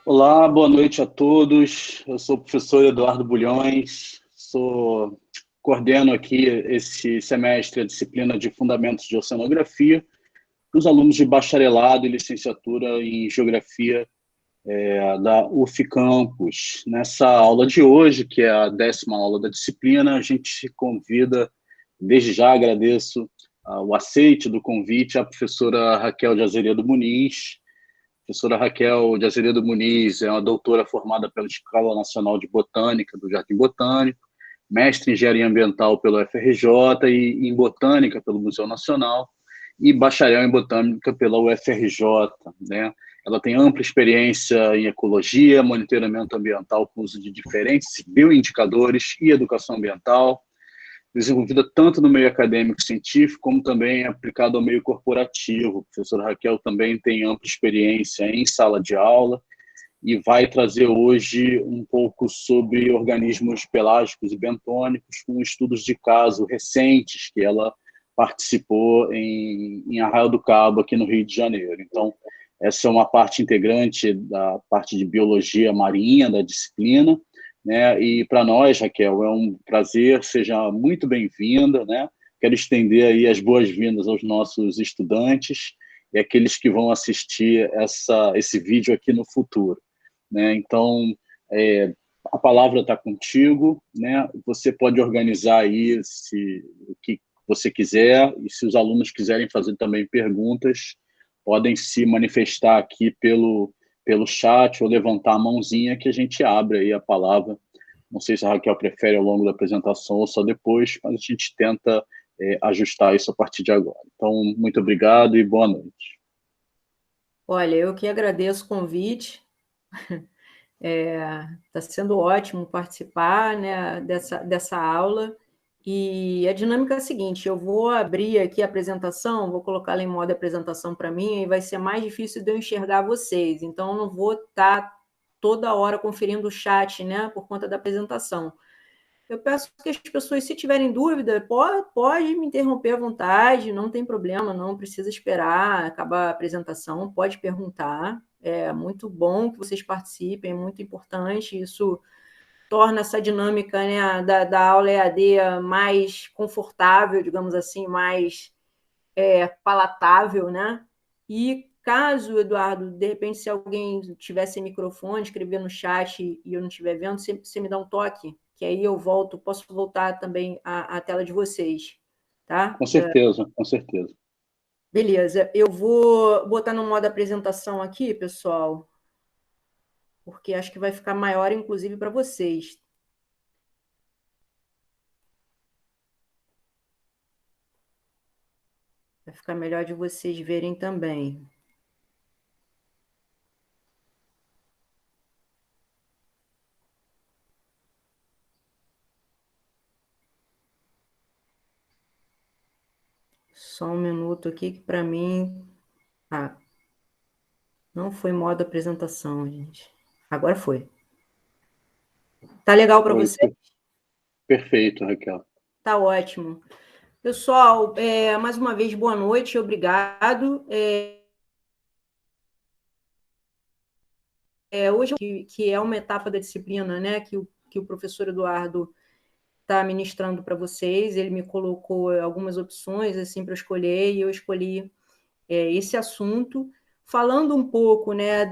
Olá, boa noite a todos. Eu sou o professor Eduardo Bulhões, coordeno aqui esse semestre a disciplina de Fundamentos de Oceanografia para os alunos de bacharelado e licenciatura em Geografia da UF Campus. Nessa aula de hoje, que é a 10ª aula da disciplina, a gente convida, desde já agradeço o aceite do convite à professora Raquel de Azeredo Muniz. A professora Raquel de Azeredo Muniz é uma doutora formada pela Escola Nacional de Botânica do Jardim Botânico, mestre em Engenharia Ambiental pelo FRJ e em Botânica pelo Museu Nacional e bacharel em Botânica pela UFRJ, né? Ela tem ampla experiência em ecologia, monitoramento ambiental com uso de diferentes bioindicadores e educação ambiental, desenvolvida tanto no meio acadêmico científico, como também aplicado ao meio corporativo. A professora Raquel também tem ampla experiência em sala de aula e vai trazer hoje um pouco sobre organismos pelágicos e bentônicos, com estudos de caso recentes que ela participou em Arraial do Cabo, aqui no Rio de Janeiro. Então, essa é uma parte integrante da parte de biologia marinha da disciplina, né? E para nós, Raquel, é um prazer, seja muito bem-vinda, né? Quero estender aí as boas-vindas aos nossos estudantes e aqueles que vão assistir esse vídeo aqui no futuro, né? Então, a palavra está contigo, né? Você pode organizar aí o que você quiser, e se os alunos quiserem fazer também perguntas, podem se manifestar aqui pelo chat ou levantar a mãozinha que a gente abre aí a palavra. Não sei se a Raquel prefere ao longo da apresentação ou só depois, mas a gente tenta ajustar isso a partir de agora. Então, muito obrigado e boa noite. Olha, eu que agradeço o convite. Está sendo ótimo participar, né, dessa aula. E a dinâmica é a seguinte: eu vou abrir aqui a apresentação, vou colocá-la em modo apresentação para mim, e vai ser mais difícil de eu enxergar vocês. Então, eu não vou estar toda hora conferindo o chat, né, por conta da apresentação. Eu peço que as pessoas, se tiverem dúvida, pode me interromper à vontade, não tem problema, não precisa esperar acabar a apresentação, pode perguntar. É muito bom que vocês participem, é muito importante, isso torna essa dinâmica, né, da aula EAD mais confortável, digamos assim, mais palatável, né? E caso, Eduardo, de repente, se alguém tivesse microfone, escrever no chat e eu não estiver vendo, você me dá um toque, que aí eu posso voltar também à tela de vocês, tá? Com certeza, com certeza. Beleza, eu vou botar no modo apresentação aqui, pessoal, porque acho que vai ficar maior, inclusive, para vocês. Vai ficar melhor de vocês verem também. Só um minuto aqui que para mim... não foi modo apresentação, gente. Agora foi. Tá legal para você? Perfeito, Raquel. Tá ótimo. Pessoal, mais uma vez, boa noite, obrigado. Hoje, que é uma etapa da disciplina, né, que o professor Eduardo está ministrando para vocês, ele me colocou algumas opções assim para escolher, e eu escolhi esse assunto, falando um pouco, né,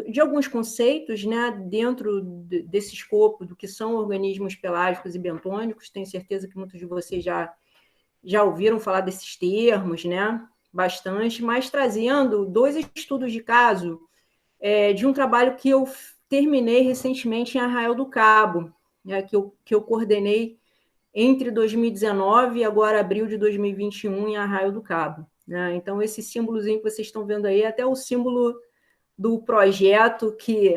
de alguns conceitos, né, dentro desse escopo do que são organismos pelágicos e bentônicos. Tenho certeza que muitos de vocês já ouviram falar desses termos, né, bastante, mas trazendo 2 estudos de caso de um trabalho que eu terminei recentemente em Arraial do Cabo, né, que eu coordenei entre 2019 e agora abril de 2021 em Arraial do Cabo, né? Então, esse símbolozinho que vocês estão vendo aí é até o símbolo do projeto que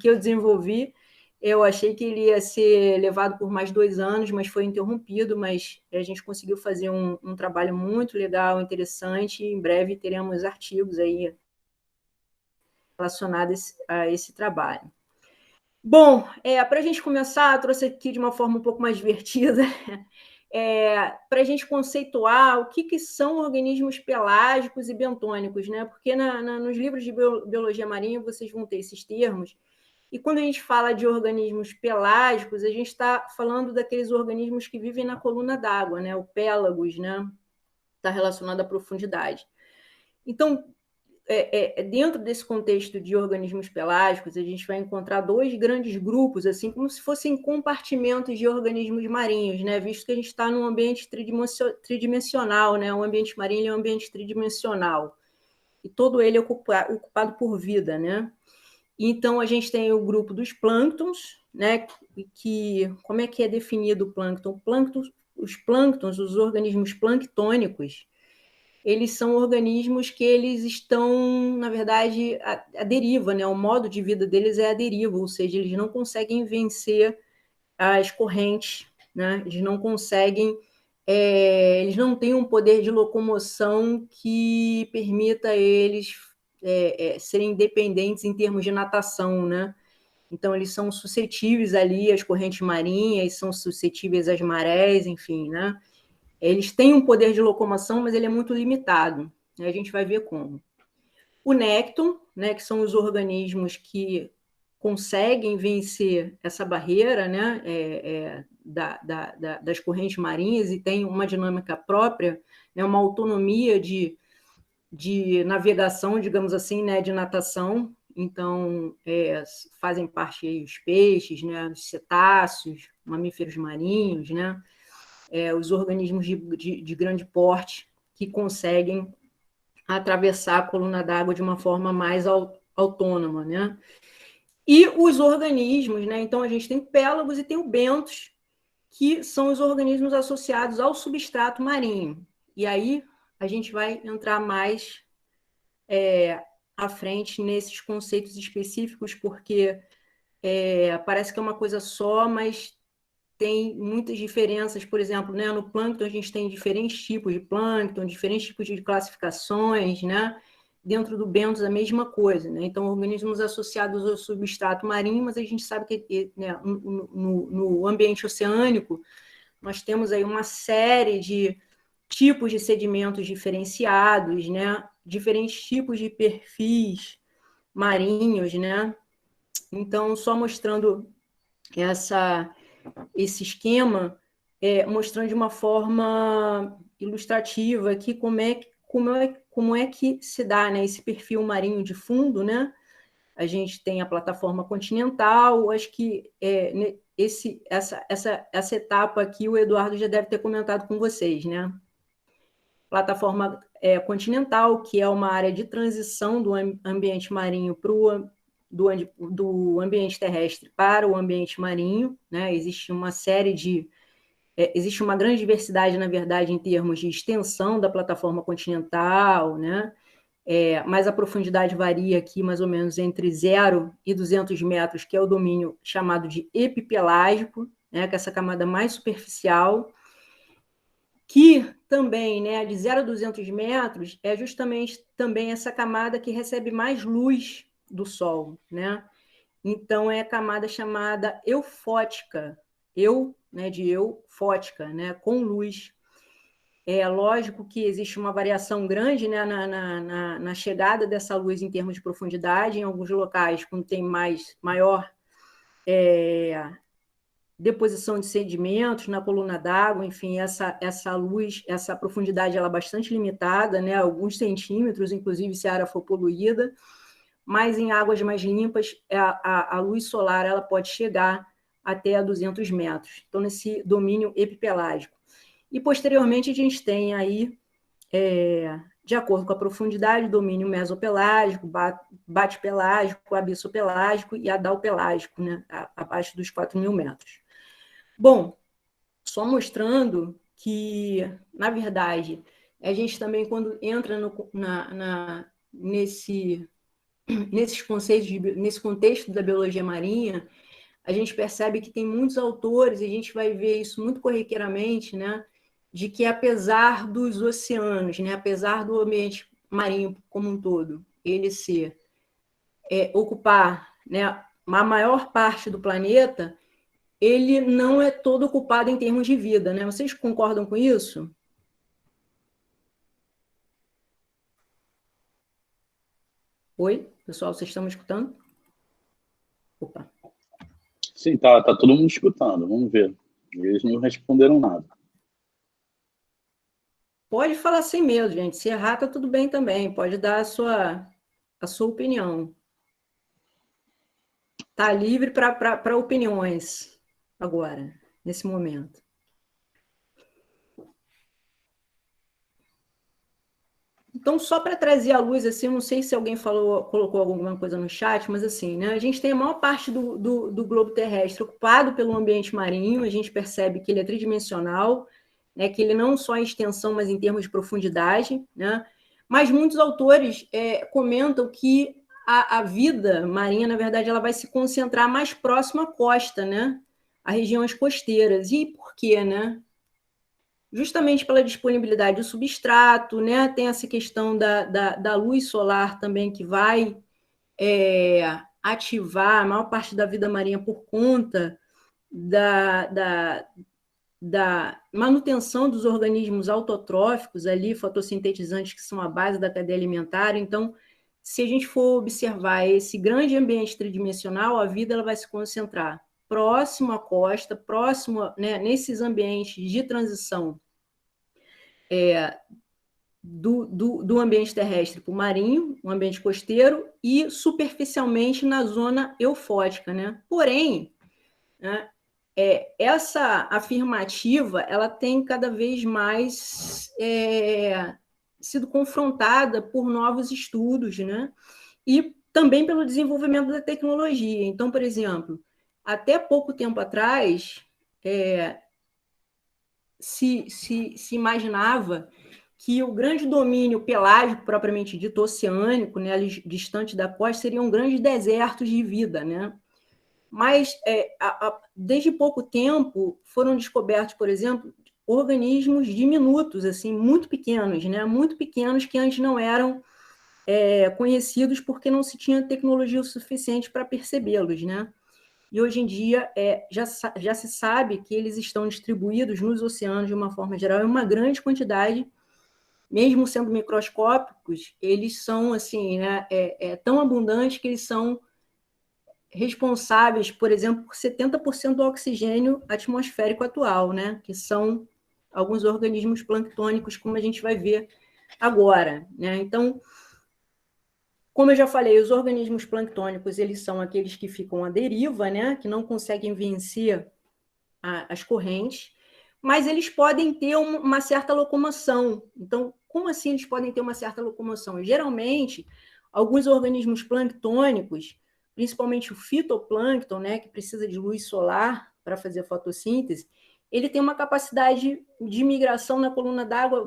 eu desenvolvi. Eu achei que ele ia ser levado por mais 2 anos, mas foi interrompido, mas a gente conseguiu fazer um trabalho muito legal, interessante, e em breve teremos artigos aí relacionados a esse trabalho. Bom, para a gente começar, eu trouxe aqui de uma forma um pouco mais divertida. para a gente conceituar o que são organismos pelágicos e bentônicos, né? Porque nos livros de biologia marinha vocês vão ter esses termos, e quando a gente fala de organismos pelágicos, a gente está falando daqueles organismos que vivem na coluna d'água, né? O pélagos, né? Está relacionado à profundidade. Então, dentro desse contexto de organismos pelágicos, a gente vai encontrar dois grandes grupos, assim como se fossem compartimentos de organismos marinhos, né? Visto que a gente está num ambiente tridimensional, né? O ambiente marinho é um ambiente tridimensional, e todo ele é ocupado por vida, né? Então, a gente tem o grupo dos plânctons, né? Como é que é definido o plâncton? Os plânctons, os organismos planctônicos, eles são organismos que eles estão, na verdade, à deriva, né? O modo de vida deles é à deriva, ou seja, eles não conseguem vencer as correntes, né? Eles não conseguem, eles não têm um poder de locomoção que permita eles serem independentes em termos de natação, né? Então, eles são suscetíveis ali às correntes marinhas, são suscetíveis às marés, enfim, né? Eles têm um poder de locomoção, mas ele é muito limitado. A gente vai ver como. O nécton, né, que são os organismos que conseguem vencer essa barreira, né, das correntes marinhas e tem uma dinâmica própria, né, uma autonomia de navegação, digamos assim, né, de natação. Então, fazem parte aí os peixes, né, os cetáceos, mamíferos marinhos, né, os organismos de grande porte que conseguem atravessar a coluna d'água de uma forma mais autônoma, né? E os organismos, né? Então, a gente tem pélagos e tem o bentos, que são os organismos associados ao substrato marinho. E aí, a gente vai entrar mais à frente nesses conceitos específicos, porque parece que é uma coisa só, mas tem muitas diferenças. Por exemplo, né, no plâncton a gente tem diferentes tipos de plâncton, diferentes tipos de classificações, né? Dentro do bentos a mesma coisa, né? Então, organismos associados ao substrato marinho, mas a gente sabe que, né, no ambiente oceânico nós temos aí uma série de tipos de sedimentos diferenciados, né? Diferentes tipos de perfis marinhos, né? Então, só mostrando esse esquema, mostrando de uma forma ilustrativa aqui como é que se dá, né, esse perfil marinho de fundo, né? A gente tem a plataforma continental, acho que essa etapa aqui o Eduardo já deve ter comentado com vocês, né? Plataforma continental, que é uma área de transição do ambiente marinho do ambiente terrestre para o ambiente marinho, né? Existe uma grande diversidade, na verdade, em termos de extensão da plataforma continental, né? Mas a profundidade varia aqui mais ou menos entre 0 e 200 metros, que é o domínio chamado de epipelágico, né? Que é essa camada mais superficial, que também, né, de 0 a 200 metros, é justamente também essa camada que recebe mais luz do Sol, né? Então, é a camada chamada eufótica, né, de eufótica, né, com luz. É lógico que existe uma variação grande, né, na chegada dessa luz em termos de profundidade. Em alguns locais, quando tem maior deposição de sedimentos na coluna d'água, enfim, essa luz, essa profundidade ela é bastante limitada, né, alguns centímetros, inclusive se a área for poluída, mas em águas mais limpas, a luz solar ela pode chegar até a 200 metros, então nesse domínio epipelágico. E posteriormente a gente tem aí, de acordo com a profundidade, domínio mesopelágico, bate-pelágico, abissopelágico e adalpelágico, né, abaixo dos 4.000 metros. Bom, só mostrando que, na verdade, a gente também, quando entra nesses conceitos, nesse contexto da biologia marinha, a gente percebe que tem muitos autores, e a gente vai ver isso muito corriqueiramente, né, de que apesar dos oceanos, né, apesar do ambiente marinho como um todo, ele ocupar, né, a maior parte do planeta, ele não é todo ocupado em termos de vida, né? Vocês concordam com isso? Oi, pessoal, vocês estão me escutando? Opa. Sim, tá todo mundo escutando, vamos ver. Eles não responderam nada. Pode falar sem medo, gente. Se errar, tá tudo bem também. Pode dar a sua opinião. Tá livre para opiniões agora, nesse momento. Então, só para trazer à luz, assim, não sei se alguém colocou alguma coisa no chat, mas assim, né, a gente tem a maior parte do globo terrestre ocupado pelo ambiente marinho, a gente percebe que ele é tridimensional, né, que ele não só em extensão, mas em termos de profundidade, né, mas muitos autores comentam que a vida marinha, na verdade, ela vai se concentrar mais próximo à costa, né, a regiões costeiras. E por quê, né? Justamente pela disponibilidade do substrato, né? Tem essa questão da luz solar também, que vai ativar a maior parte da vida marinha por conta da manutenção dos organismos autotróficos ali, fotossintetizantes, que são a base da cadeia alimentar. Então, se a gente for observar esse grande ambiente tridimensional, a vida ela vai se concentrar próximo à costa, próximo, né, nesses ambientes de transição do ambiente terrestre para o marinho, um ambiente costeiro, e superficialmente na zona eufótica, né? Porém, né, essa afirmativa ela tem cada vez mais sido confrontada por novos estudos, né? E também pelo desenvolvimento da tecnologia. Então, por exemplo, até pouco tempo atrás, se imaginava que o grande domínio pelágico, propriamente dito, oceânico, né, ali distante da costa, seriam grandes desertos de vida, né? Mas, desde pouco tempo, foram descobertos, por exemplo, organismos diminutos, assim, muito pequenos, né? Muito pequenos, que antes não eram conhecidos porque não se tinha tecnologia o suficiente para percebê-los, né? E hoje em dia já se sabe que eles estão distribuídos nos oceanos de uma forma geral, em uma grande quantidade, mesmo sendo microscópicos, eles são assim, né, tão abundantes que eles são responsáveis, por exemplo, por 70% do oxigênio atmosférico atual, né, que são alguns organismos planctônicos, como a gente vai ver agora, né? Então, como eu já falei, os organismos planctônicos, eles são aqueles que ficam à deriva, né, que não conseguem vencer as correntes, mas eles podem ter uma certa locomoção. Então, como assim eles podem ter uma certa locomoção? Geralmente, alguns organismos planctônicos, principalmente o fitoplâncton, né, que precisa de luz solar para fazer fotossíntese, ele tem uma capacidade de migração na coluna d'água,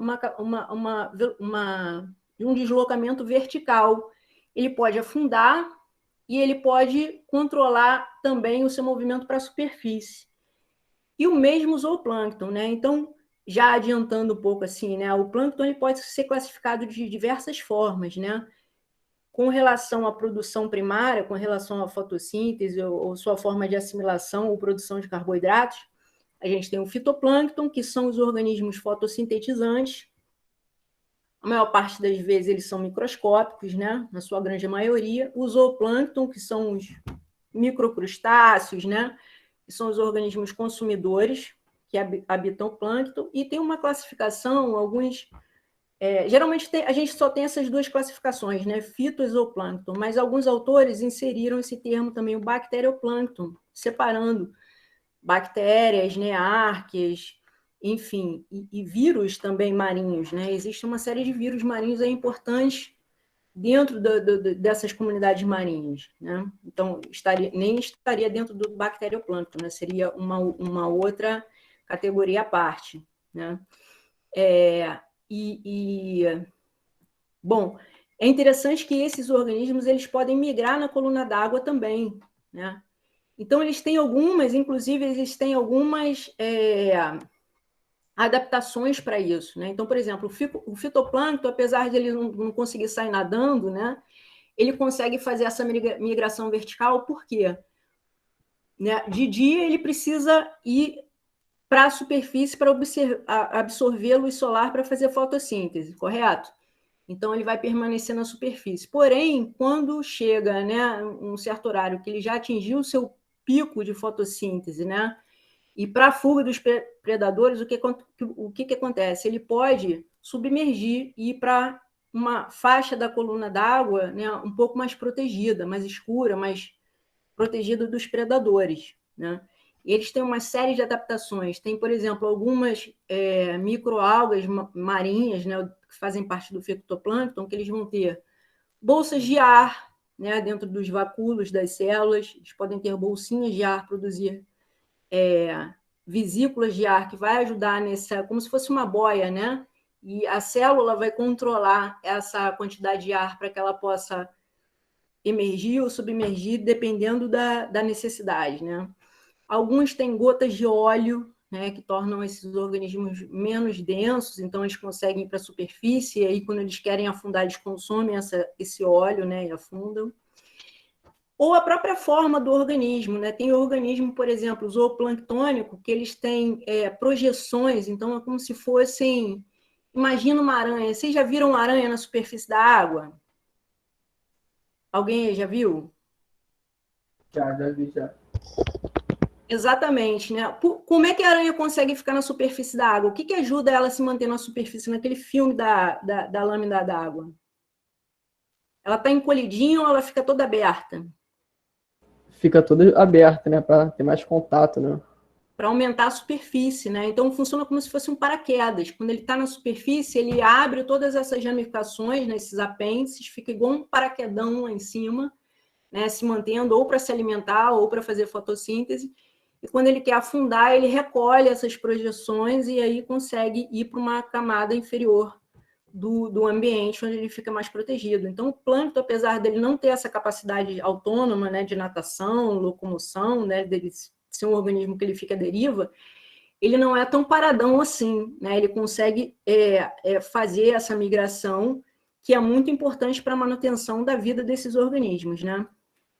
um deslocamento vertical. Ele pode afundar e ele pode controlar também o seu movimento para a superfície. E o mesmo zooplâncton, né? Então, já adiantando um pouco assim, né? O plâncton ele pode ser classificado de diversas formas, né? Com relação à produção primária, com relação à fotossíntese ou sua forma de assimilação ou produção de carboidratos, a gente tem o fitoplâncton, que são os organismos fotossintetizantes. A maior parte das vezes eles são microscópicos, né? Na sua grande maioria. O zooplâncton, que são os microcrustáceos, né? Que são os organismos consumidores que habitam o plâncton, e tem uma classificação, geralmente a gente só tem essas duas classificações, né? Fito e zooplâncton, mas alguns autores inseriram esse termo também, o bacterioplâncton, separando bactérias, né, árqueas, enfim, e vírus também marinhos, né? Existe uma série de vírus marinhos aí importantes dentro dessas comunidades marinhas, né? Então, nem estaria dentro do bacterioplâncton, né? Seria uma outra categoria à parte, né? Bom, é interessante que esses organismos eles podem migrar na coluna d'água também, né? Então, inclusive, eles têm algumas adaptações para isso, né? Então, por exemplo, o fitoplâncton, apesar de ele não conseguir sair nadando, né, ele consegue fazer essa migração vertical. Por quê? né? De dia, ele precisa ir para a superfície para absorver luz solar para fazer fotossíntese, correto? Então, ele vai permanecer na superfície. Porém, quando chega, né, um certo horário que ele já atingiu o seu pico de fotossíntese, né, e para a fuga dos predadores, o que acontece? Ele pode submergir e ir para uma faixa da coluna d'água, né, um pouco mais protegida, mais escura, mais protegida dos predadores, né? Eles têm uma série de adaptações. Tem, por exemplo, algumas microalgas marinhas, né, que fazem parte do fitoplâncton, que eles vão ter bolsas de ar, né, dentro dos vacúolos das células. Eles podem ter bolsinhas de ar, produzir vesículas de ar, que vai ajudar nessa, como se fosse uma boia, né? E a célula vai controlar essa quantidade de ar para que ela possa emergir ou submergir, dependendo da necessidade, né? Alguns têm gotas de óleo, né, que tornam esses organismos menos densos, então eles conseguem ir para a superfície, e aí quando eles querem afundar, eles consomem esse óleo, né, e afundam. Ou a própria forma do organismo, né? Tem organismo, por exemplo, zooplânctônico, que eles têm projeções, então é como se fossem... Imagina uma aranha. Vocês já viram uma aranha na superfície da água? Alguém já viu? Já vi, já. Exatamente, né? Como é que a aranha consegue ficar na superfície da água? O que ajuda ela a se manter na superfície, naquele filme da lâmina da água? Ela está encolhidinha ou ela fica toda aberta? Fica toda aberta, né? Para ter mais contato, né? Para aumentar a superfície, né? Então funciona como se fosse um paraquedas. Quando ele está na superfície, ele abre todas essas ramificações, né, esses apêndices, fica igual um paraquedão lá em cima, né, se mantendo ou para se alimentar ou para fazer fotossíntese. E quando ele quer afundar, ele recolhe essas projeções e aí consegue ir para uma camada inferior do ambiente, onde ele fica mais protegido. Então, o plâncton, apesar dele não ter essa capacidade autônoma, né, de natação, locomoção, né, dele ser um organismo que ele fica à deriva, ele não é tão paradão assim, né? Ele consegue fazer essa migração, que é muito importante para a manutenção da vida desses organismos, né?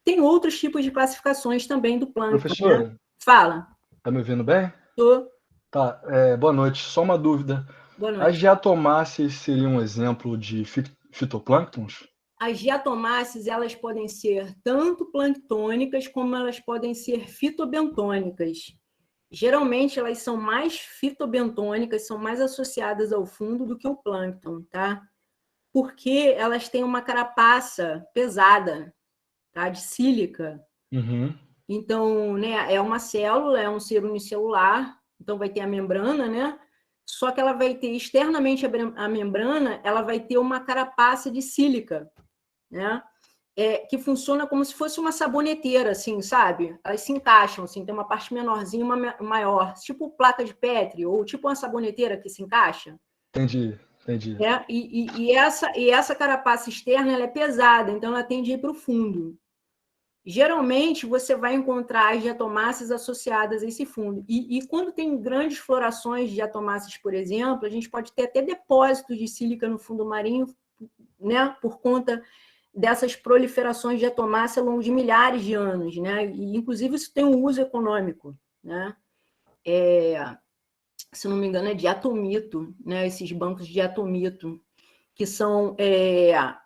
Tem outros tipos de classificações também do plâncton. Professora, né? Fala. tá me ouvindo bem? Tô. Tá, boa noite. Só uma dúvida. Boa As noite. diatomáceas seriam um exemplo de fitoplânctons? As diatomáceas, elas podem ser tanto planctônicas como elas podem ser fitobentônicas. Geralmente, elas são mais fitobentônicas, são mais associadas ao fundo do que o plâncton, tá? Porque elas têm uma carapaça pesada, tá? De sílica. Uhum. Então, né, é uma célula, é um ser unicelular, então vai ter a membrana, né? Só que ela vai ter, externamente a membrana, ela vai ter uma carapaça de sílica, né? Que funciona como se fosse uma saboneteira, assim, sabe? Elas se encaixam, assim, tem uma parte menorzinha e uma maior, tipo placa de Petri, ou tipo uma saboneteira que se encaixa. Entendi. E essa carapaça externa, ela é pesada, então ela tende a ir para o fundo. Geralmente, você vai encontrar as diatomáceas associadas a esse fundo. E quando tem grandes florações de diatomáceas, por exemplo, a gente pode ter até depósitos de sílica no fundo marinho, né, por conta dessas proliferações de diatomácea ao longo de milhares de anos, né? E, inclusive, isso tem um uso econômico, né? Se não me engano, é diatomito, né? Esses bancos de diatomito, que são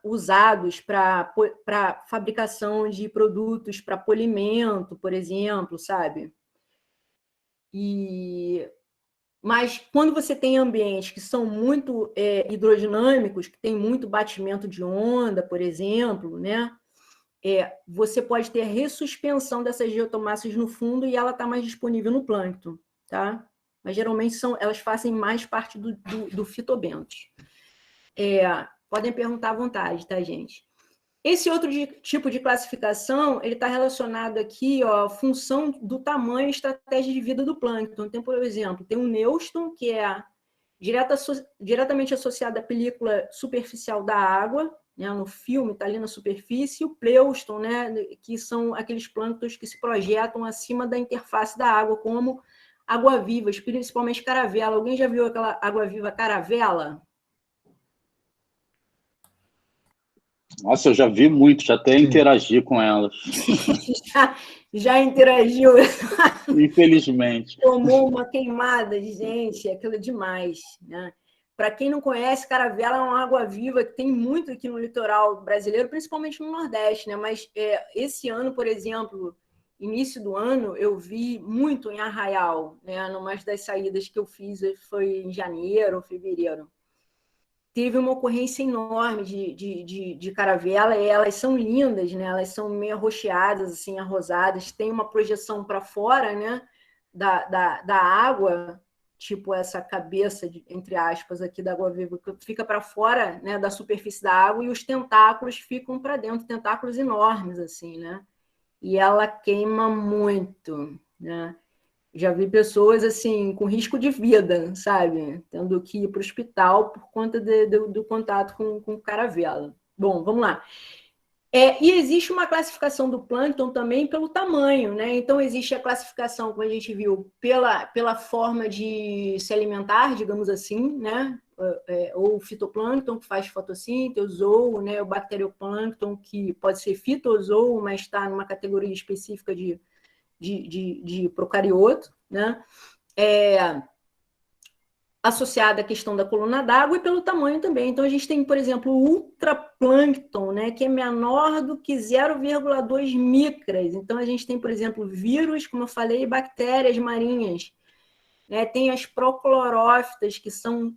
usados para fabricação de produtos para polimento, por exemplo, sabe? Mas quando você tem ambientes que são muito hidrodinâmicos, que tem muito batimento de onda, por exemplo, né? Você pode ter ressuspensão dessas diatomáceas no fundo e ela está mais disponível no plâncton, tá? Mas geralmente elas fazem mais parte do fitobentos. Podem perguntar à vontade, tá, gente? Esse outro tipo de classificação, ele está relacionado aqui, ó, à função do tamanho e estratégia de vida do plâncton. Então, por exemplo, tem o neuston, que é diretamente associado à película superficial da água, né, no filme, está ali na superfície, e o pleuston, né, que são aqueles plânctons que se projetam acima da interface da água, como água-vivas, principalmente caravela. Alguém já viu aquela água-viva caravela? Nossa, eu já vi muito, já até interagi com elas. já interagiu, Infelizmente. tomou uma queimada, gente, aquilo é demais, né? Para quem não conhece, caravela é uma água-viva que tem muito aqui no litoral brasileiro, principalmente no Nordeste, né? Mas esse ano, por exemplo, início do ano, eu vi muito em Arraial, né? Numa das saídas que eu fiz foi em janeiro ou fevereiro. Teve uma ocorrência enorme de caravela, e elas são lindas, né? Elas são meio arroxeadas, assim, arrosadas, tem uma projeção para fora, né? Da água, tipo essa cabeça, entre aspas, aqui da água-viva, que fica para fora, né, da superfície da água, e os tentáculos ficam para dentro, tentáculos enormes, assim, né? E ela queima muito, né? Já vi pessoas assim com risco de vida, sabe? Tendo que ir para o hospital por conta do contato com caravela. Bom, vamos lá. E existe uma classificação do plâncton também pelo tamanho, né? Então, existe a classificação, como a gente viu, pela forma de se alimentar, digamos assim, né? Ou o fitoplâncton, que faz fotossíntese, ou, né, o bacterioplâncton, que pode ser fitozoo, mas está numa categoria específica de procarioto, né? Associada à questão da coluna d'água e pelo tamanho também. Então, a gente tem, por exemplo, o ultraplâncton, né, que é menor do que 0,2 micras. Então, a gente tem, por exemplo, vírus, como eu falei, bactérias marinhas. Né? Tem as proclorófitas, que são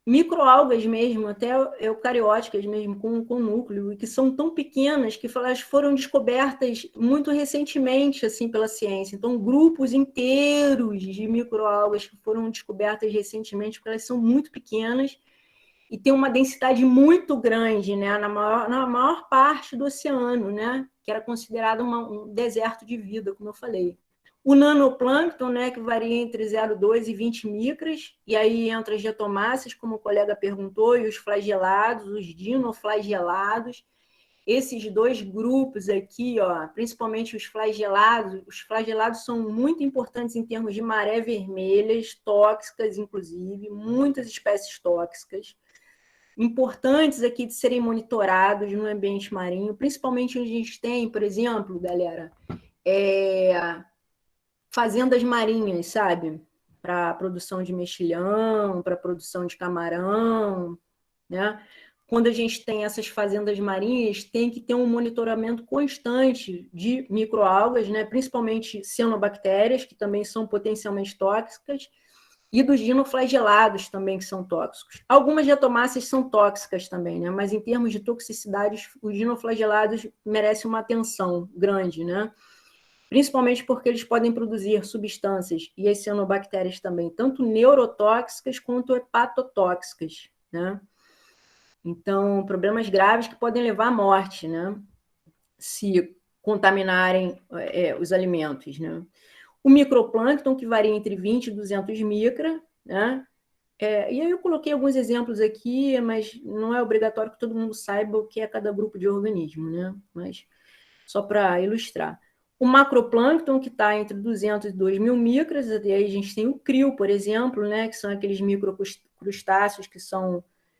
microalgas mesmo, até eucarióticas mesmo, com núcleo, e que são tão pequenas que elas foram descobertas muito recentemente assim, pela ciência. Então, grupos inteiros de microalgas que foram descobertas recentemente, porque elas são muito pequenas e têm uma densidade muito grande, né, na maior parte do oceano, né, que era considerado um deserto de vida, como eu falei. O nanoplâncton, né, que varia entre 0,2 e 20 micras, e aí entra as diatomáceas, como o colega perguntou, e os flagelados, os dinoflagelados. Esses dois grupos aqui, ó, principalmente os flagelados são muito importantes em termos de maré vermelhas, tóxicas, inclusive, muitas espécies tóxicas, importantes aqui de serem monitorados no ambiente marinho, principalmente onde a gente tem, por exemplo, galera, fazendas marinhas, sabe? Para produção de mexilhão, para produção de camarão, né? Quando a gente tem essas fazendas marinhas, tem que ter um monitoramento constante de microalgas, né? Principalmente cianobactérias, que também são potencialmente tóxicas, e dos dinoflagelados também, que são tóxicos. Algumas diatomáceas são tóxicas também, né? Mas em termos de toxicidade, os dinoflagelados merecem uma atenção grande, né? Principalmente porque eles podem produzir substâncias, e as cianobactérias também, tanto neurotóxicas quanto hepatotóxicas, né? Então, problemas graves que podem levar à morte, né? Se contaminarem os alimentos, né? O microplâncton, que varia entre 20 e 200 micra, né? E aí eu coloquei alguns exemplos aqui, mas não é obrigatório que todo mundo saiba o que é cada grupo de organismo, né? Mas só para ilustrar. O macroplâncton, que está entre 200 e 2.000 micras, e aí a gente tem o crio, por exemplo, né, que são aqueles microcrustáceos que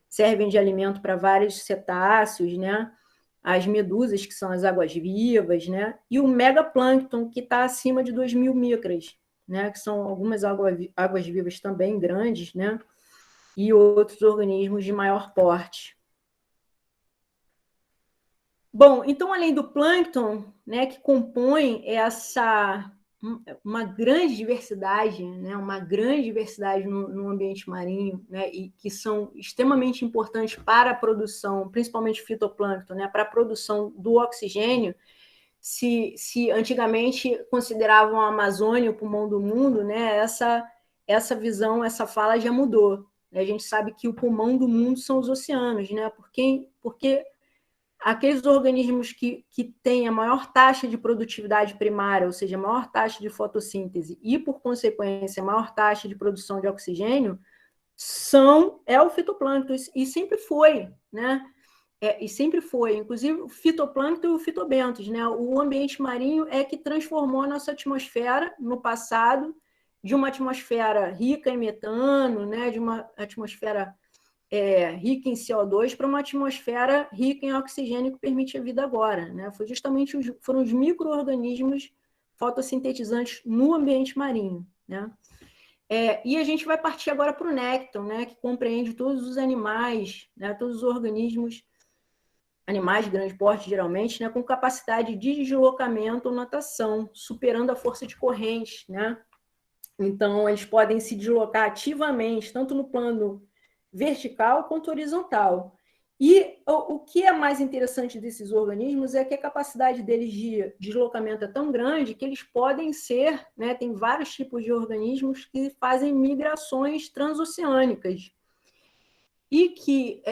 servem de alimento para vários cetáceos, né? As medusas, que são as águas-vivas, né? E o megaplâncton, que está acima de 2.000 micras, né? Que são algumas águas-vivas também grandes, né? E outros organismos de maior porte. Bom, então, além do plâncton, né, que compõe uma grande diversidade, né, no ambiente marinho, né, e que são extremamente importantes para a produção, principalmente fitoplâncton, né, para a produção do oxigênio. Se antigamente consideravam a Amazônia o pulmão do mundo, né, essa visão, essa fala já mudou. A gente sabe que o pulmão do mundo são os oceanos, né, porque aqueles organismos que têm a maior taxa de produtividade primária, ou seja, a maior taxa de fotossíntese e, por consequência, a maior taxa de produção de oxigênio, é o fitoplâncton, e sempre foi, né? E sempre foi, inclusive o fitoplâncton e o fitobentos, né? O ambiente marinho é que transformou a nossa atmosfera no passado de uma atmosfera rica em metano, né? De uma atmosfera rica em CO2 para uma atmosfera rica em oxigênio que permite a vida agora, né? Foram os micro-organismos fotossintetizantes no ambiente marinho, né? E a gente vai partir agora para o nécton, né? Que compreende todos os animais, né? Todos os organismos, animais de grande porte, geralmente, né? Com capacidade de deslocamento ou natação, superando a força de corrente, né? Então, eles podem se deslocar ativamente, tanto no plano vertical quanto horizontal. E o que é mais interessante desses organismos é que a capacidade deles de deslocamento é tão grande que eles podem ser, né, tem vários tipos de organismos que fazem migrações transoceânicas. E que,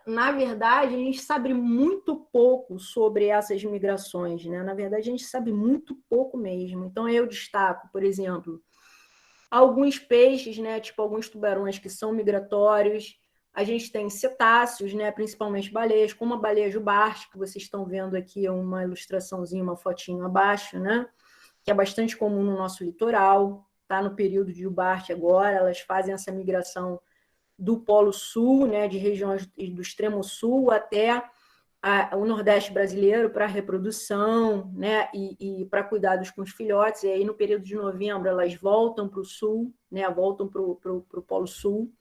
na verdade, a gente sabe muito pouco sobre essas migrações, né? Na verdade, a gente sabe muito pouco mesmo. Então, eu destaco, por exemplo, alguns peixes, né, tipo alguns tubarões que são migratórios. A gente tem cetáceos, né, principalmente baleias, como a baleia jubarte, que vocês estão vendo aqui uma ilustraçãozinha, uma fotinho abaixo, né, que é bastante comum no nosso litoral. Está no período de jubarte agora, elas fazem essa migração do Polo Sul, né, de regiões do extremo sul até o Nordeste brasileiro para reprodução, né, e para cuidados com os filhotes. E aí, no período de novembro, elas voltam para o sul, né, voltam para o Polo Sul,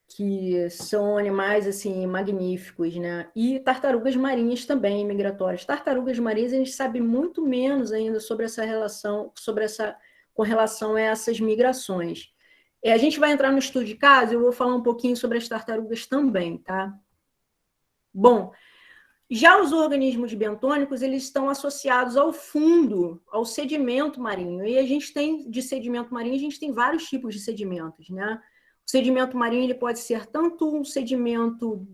que são animais assim magníficos, né? E tartarugas marinhas também, migratórias. Tartarugas marinhas, a gente sabe muito menos ainda sobre essa relação, com relação a essas migrações. A gente vai entrar no estudo de caso, eu vou falar um pouquinho sobre as tartarugas também, tá? Bom, já os organismos bentônicos, eles estão associados ao fundo, ao sedimento marinho. E a gente tem, de sedimento marinho, a gente tem vários tipos de sedimentos, né? O sedimento marinho ele pode ser tanto um sedimento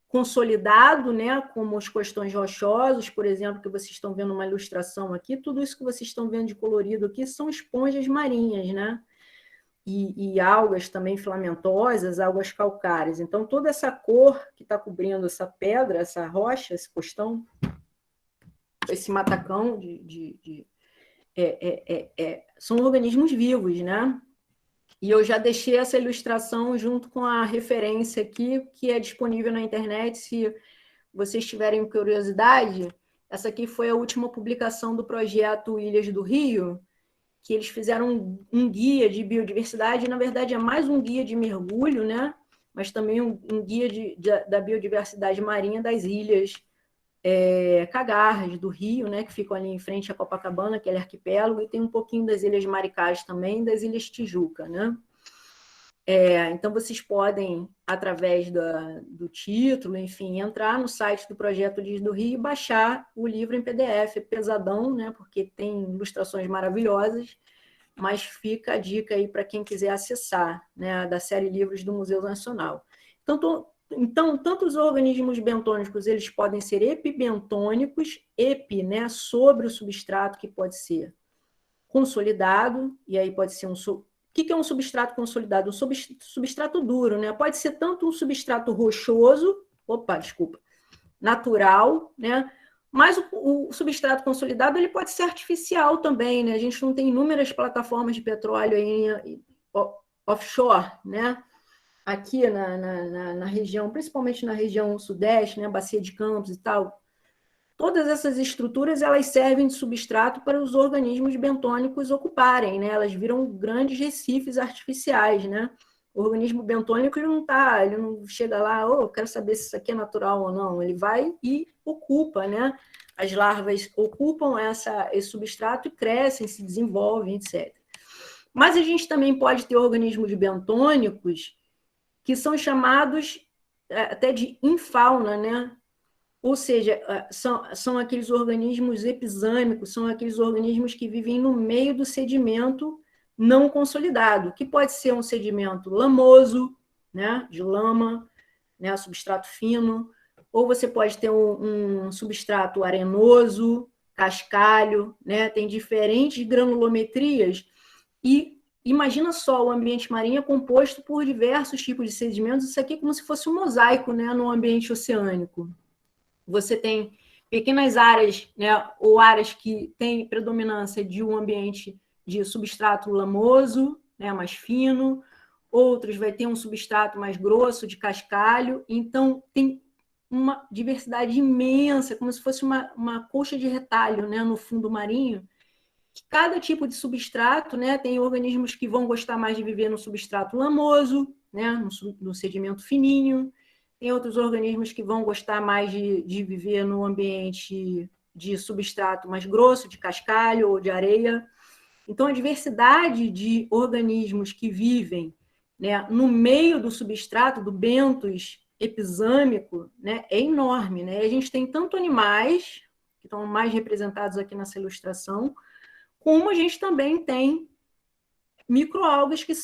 consolidado, né, como os costões rochosos, por exemplo, que vocês estão vendo uma ilustração aqui. Tudo isso que vocês estão vendo de colorido aqui são esponjas marinhas, né? E algas também filamentosas, algas calcárias. Então, toda essa cor que está cobrindo essa pedra, essa rocha, esse costão, esse matacão são organismos vivos, né? E eu já deixei essa ilustração junto com a referência aqui, que é disponível na internet, se vocês tiverem curiosidade. Essa aqui foi a última publicação do projeto Ilhas do Rio, que eles fizeram um guia de biodiversidade. Na verdade, é mais um guia de mergulho, né? Mas também um guia da biodiversidade marinha das ilhas Cagarras, do Rio, né? Que ficam ali em frente a Copacabana, aquele arquipélago, e tem um pouquinho das Ilhas Maricás também, das Ilhas Tijuca, né? Então, vocês podem, através do título, enfim, entrar no site do Projeto Ilhas do Rio e baixar o livro em PDF. É pesadão, né, porque tem ilustrações maravilhosas, mas fica a dica aí para quem quiser acessar, né, da série Livros do Museu Nacional. Então, tanto os organismos bentônicos, eles podem ser epibentônicos, né, sobre o substrato, que pode ser consolidado, e aí pode ser o que é um substrato consolidado? Um substrato duro, né? Pode ser tanto um substrato rochoso, natural, né? Mas o substrato consolidado ele pode ser artificial também, né? A gente não tem inúmeras plataformas de petróleo aí offshore, né? Aqui na região, principalmente na região sudeste, né? Bacia de Campos e tal. Todas essas estruturas elas servem de substrato para os organismos bentônicos ocuparem, né? Elas viram grandes recifes artificiais, né? O organismo bentônico ele não chega lá, quero saber se isso aqui é natural ou não. Ele vai e ocupa, né? As larvas ocupam esse substrato e crescem, se desenvolvem, etc. Mas a gente também pode ter organismos bentônicos que são chamados até de infauna, né? Ou seja, são aqueles organismos episâmicos, são aqueles organismos que vivem no meio do sedimento não consolidado, que pode ser um sedimento lamoso, né, de lama, né, substrato fino, ou você pode ter um substrato arenoso, cascalho, né, tem diferentes granulometrias, e imagina só, o ambiente marinho é composto por diversos tipos de sedimentos, isso aqui é como se fosse um mosaico, né, no ambiente oceânico. Você tem pequenas áreas, né, ou áreas que têm predominância de um ambiente de substrato lamoso, né, mais fino, outros vai ter um substrato mais grosso, de cascalho. Então, tem uma diversidade imensa, como se fosse uma colcha de retalho, né, no fundo marinho. Cada tipo de substrato, né, tem organismos que vão gostar mais de viver no substrato lamoso, né, no sedimento fininho. Tem outros organismos que vão gostar mais de viver no ambiente de substrato mais grosso, de cascalho ou de areia. Então, a diversidade de organismos que vivem, né, no meio do substrato, do bentos episâmico, né, é enorme. Né? E a gente tem tanto animais, que estão mais representados aqui nessa ilustração, como a gente também tem microalgas que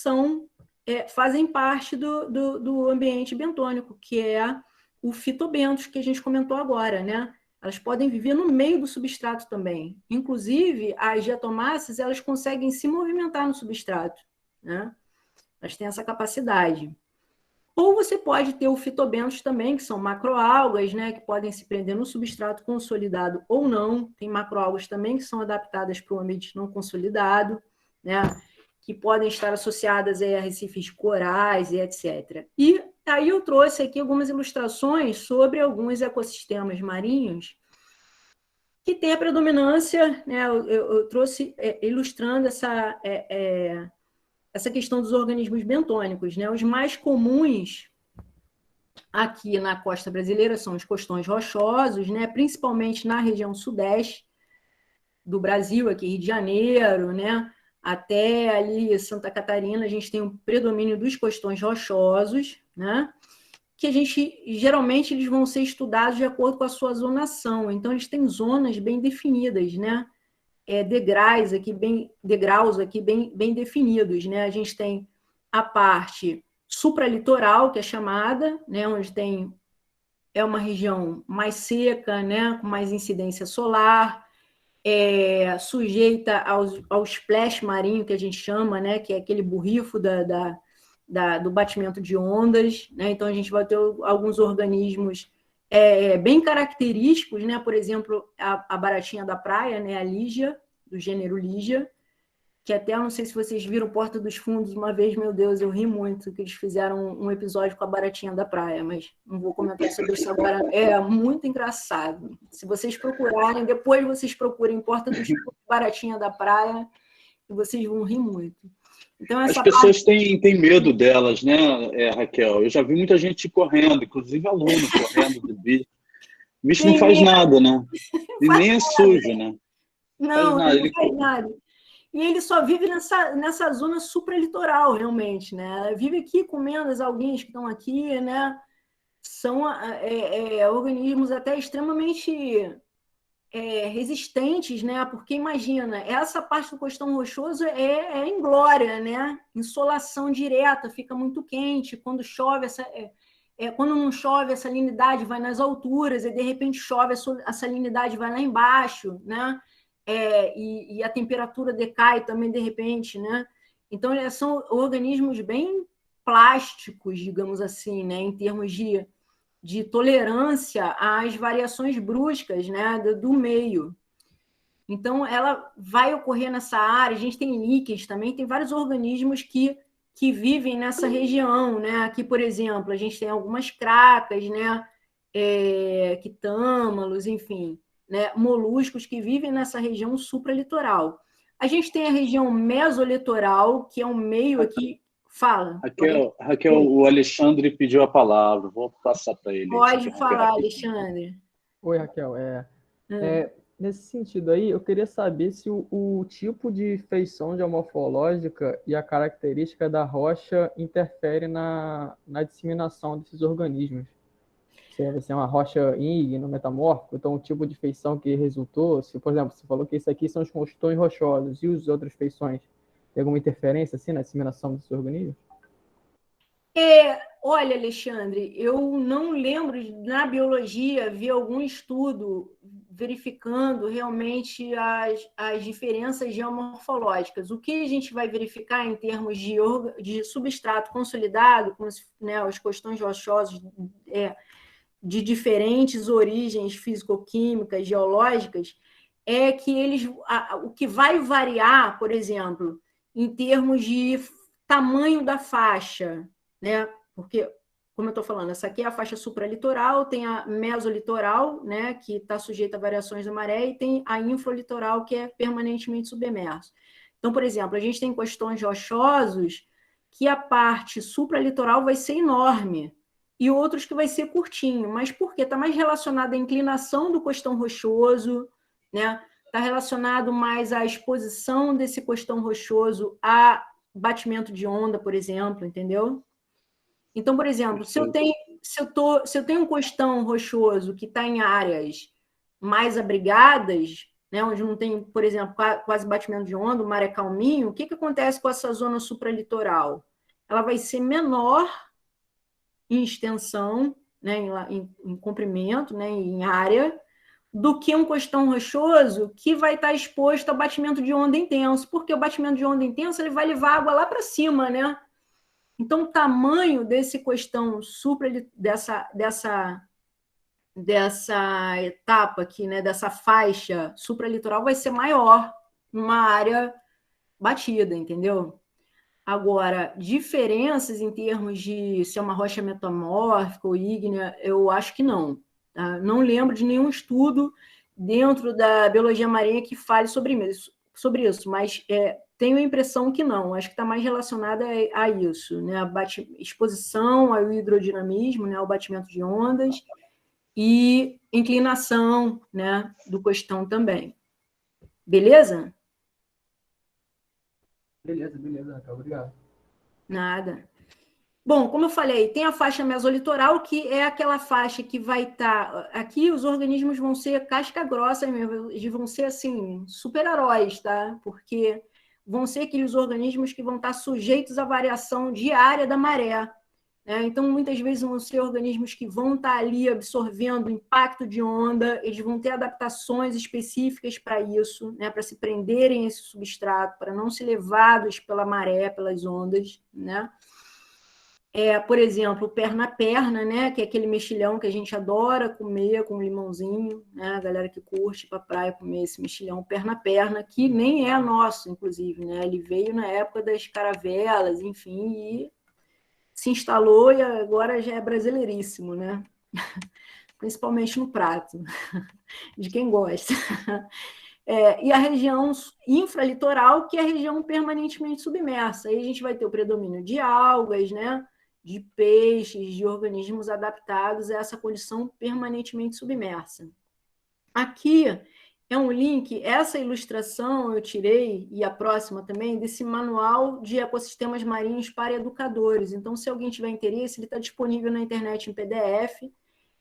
fazem parte do ambiente bentônico, que é o fitobentos, que a gente comentou agora, né? Elas podem viver no meio do substrato também. Inclusive, as diatomáceas, elas conseguem se movimentar no substrato, né? Elas têm essa capacidade. Ou você pode ter o fitobentos também, que são macroalgas, né? Que podem se prender no substrato consolidado ou não. Tem macroalgas também que são adaptadas para o ambiente não consolidado, né? Que podem estar associadas a recifes corais e etc. E aí eu trouxe aqui algumas ilustrações sobre alguns ecossistemas marinhos que têm a predominância, né? Eu trouxe ilustrando essa questão dos organismos bentônicos, né? Os mais comuns aqui na costa brasileira são os costões rochosos, né? Principalmente na região sudeste do Brasil, aqui Rio de Janeiro, né? Até ali Santa Catarina, a gente tem um predomínio dos costões rochosos, né? Que geralmente eles vão ser estudados de acordo com a sua zonação. Então, eles têm zonas bem definidas, né? Degraus aqui bem definidos, né? A gente tem a parte supralitoral, que é chamada, né? Onde é uma região mais seca, né? Com mais incidência solar, sujeita ao splash marinho, que a gente chama, né? Que é aquele borrifo do batimento de ondas, né? Então, a gente vai ter alguns organismos bem característicos, né? Por exemplo, a baratinha da praia, né? A lígia, do gênero lígia, que até, não sei se vocês viram Porta dos Fundos uma vez, meu Deus, eu ri muito, que eles fizeram um episódio com a baratinha da praia, mas não vou comentar sobre isso agora. É muito engraçado. Se vocês procurarem, depois vocês procurem Porta dos Fundos, baratinha da praia, e vocês vão rir muito. Então, as pessoas têm medo delas, né, Raquel? Eu já vi muita gente correndo, inclusive aluno correndo do bicho. O bicho não faz nada, né? E nem é sujo, né? Não faz nada. E ele só vive nessa zona supralitoral, realmente, né? Vive aqui comendo as alguinhas que estão aqui, né? São organismos até extremamente resistentes, né? Porque imagina, essa parte do costão rochoso é inglória, né? Insolação direta, fica muito quente. Quando chove, quando não chove, a salinidade vai nas alturas, e de repente chove, a salinidade vai lá embaixo, né? E a temperatura decai também de repente, né? Então, são organismos bem plásticos, digamos assim, né? Em termos de tolerância às variações bruscas, né? do meio. Então, ela vai ocorrer nessa área. A gente tem níqueis também, tem vários organismos que vivem nessa região, né? Aqui, por exemplo, a gente tem algumas cracas, né? Quitâmalos, enfim, né? Moluscos que vivem nessa região supralitoral. A gente tem a região mesolitoral, que é um meio aqui. Fala. Raquel, o Alexandre pediu a palavra. Vou passar para ele. Pode falar, Alexandre. Oi, Raquel. Nesse sentido aí, eu queria saber se o tipo de feição geomorfológica e a característica da rocha interfere na disseminação desses organismos. Se é uma rocha ígneo, metamórfico, então o tipo de feição que resultou, se, por exemplo, você falou que isso aqui são os costões rochosos e os outras feições, tem alguma interferência assim, na disseminação desses organismos? Olha, Alexandre, eu não lembro na biologia ver algum estudo verificando realmente as diferenças geomorfológicas. O que a gente vai verificar em termos de substrato consolidado, como, né, os costões rochosos de diferentes origens físico-químicas, geológicas, é que o que vai variar, por exemplo, em termos de tamanho da faixa, né? Porque, como eu estou falando, essa aqui é a faixa supralitoral, tem a mesolitoral, né, que está sujeita a variações da maré, e tem a infralitoral, que é permanentemente submerso. Então, por exemplo, a gente tem costões rochosos que a parte supralitoral vai ser enorme, e outros que vai ser curtinho. Mas por quê? Está mais relacionado à inclinação do costão rochoso, né? Está relacionado mais à exposição desse costão rochoso a batimento de onda, por exemplo, entendeu? Então, por exemplo, se eu tenho um costão rochoso que está em áreas mais abrigadas, né, onde não tem, por exemplo, quase batimento de onda, o mar é calminho, o que acontece com essa zona supralitoral? Ela vai ser menor em extensão, né, em comprimento, né, em área, do que um costão rochoso que vai estar exposto a batimento de onda intenso, porque o batimento de onda intenso ele vai levar água lá para cima, né? Então, o tamanho desse costão dessa etapa aqui, né, dessa faixa supralitoral vai ser maior numa área batida, entendeu? Agora, diferenças em termos de se é uma rocha metamórfica ou ígnea, eu acho que não. Tá? Não lembro de nenhum estudo dentro da biologia marinha que fale sobre isso, mas tenho a impressão que não. Acho que está mais relacionada a isso, né? A exposição ao hidrodinamismo, né? Ao batimento de ondas e inclinação, né? Do costão também. Beleza? Beleza, Raquel, obrigado. Nada. Bom, como eu falei, tem a faixa mesolitoral, que é aquela faixa que vai estar... Aqui os organismos vão ser casca grossa mesmo, eles vão ser, assim, super-heróis, tá? Porque vão ser aqueles organismos que vão estar sujeitos à variação diária da maré, né? Então, muitas vezes vão ser organismos que vão estar ali absorvendo impacto de onda, eles vão ter adaptações específicas para isso, né? Para se prenderem a esse substrato, para não ser levados pela maré, pelas ondas, né? Por exemplo, perna-perna, né? Que é aquele mexilhão que a gente adora comer com limãozinho, né? A galera que curte ir para a praia comer esse mexilhão perna-perna, que nem é nosso, inclusive, né? Ele veio na época das caravelas, enfim, e se instalou e agora já é brasileiríssimo, né? Principalmente no prato, de quem gosta. E a região infralitoral, que é a região permanentemente submersa. Aí a gente vai ter o predomínio de algas, né? De peixes, de organismos adaptados a essa condição permanentemente submersa. Aqui é um link, essa ilustração eu tirei, e a próxima também, desse manual de ecossistemas marinhos para educadores. Então, se alguém tiver interesse, ele está disponível na internet em PDF,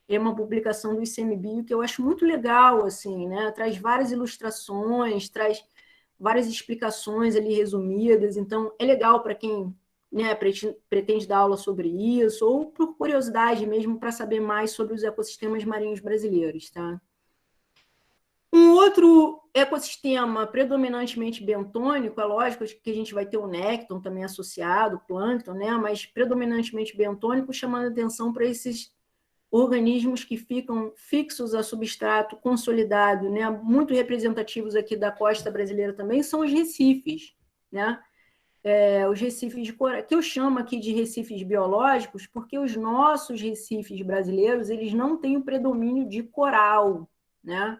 é uma publicação do ICMBio que eu acho muito legal, assim, né? Traz várias ilustrações, traz várias explicações ali resumidas, então é legal para quem, né, pretende dar aula sobre isso, ou por curiosidade mesmo para saber mais sobre os ecossistemas marinhos brasileiros, tá? Um outro ecossistema predominantemente bentônico, é lógico que a gente vai ter o nécton também associado, o plâncton, né? Mas predominantemente bentônico, chamando atenção para esses organismos que ficam fixos a substrato consolidado, né? Muito representativos aqui da costa brasileira também, são os recifes, né? Os recifes de coral, que eu chamo aqui de recifes biológicos, porque os nossos recifes brasileiros, eles não têm o predomínio de coral, né?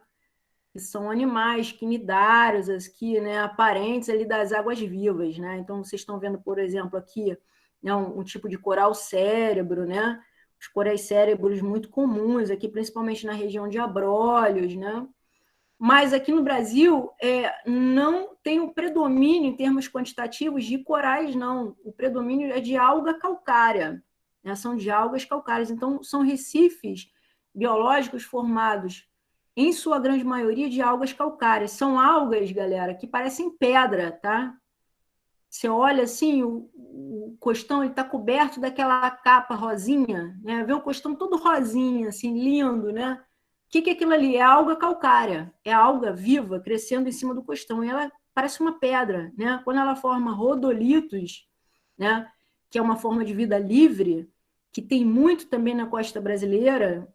Que são animais quinidários, que, né, aparentes ali das águas vivas, né? Então, vocês estão vendo, por exemplo, aqui, né, um tipo de coral cérebro, né? Os corais cérebros muito comuns aqui, principalmente na região de Abrolhos, né? Mas aqui no Brasil não tem o predomínio em termos quantitativos de corais, não. O predomínio é de alga calcária, né? São de algas calcárias. Então, são recifes biológicos formados, em sua grande maioria, de algas calcárias. São algas, galera, que parecem pedra, tá? Você olha assim, o costão está coberto daquela capa rosinha, né? Vê o costão todo rosinha, assim, lindo, né? O que é aquilo ali? É alga calcária, é alga viva crescendo em cima do costão, e ela parece uma pedra, né? Quando ela forma rodolitos, né? Que é uma forma de vida livre, que tem muito também na costa brasileira,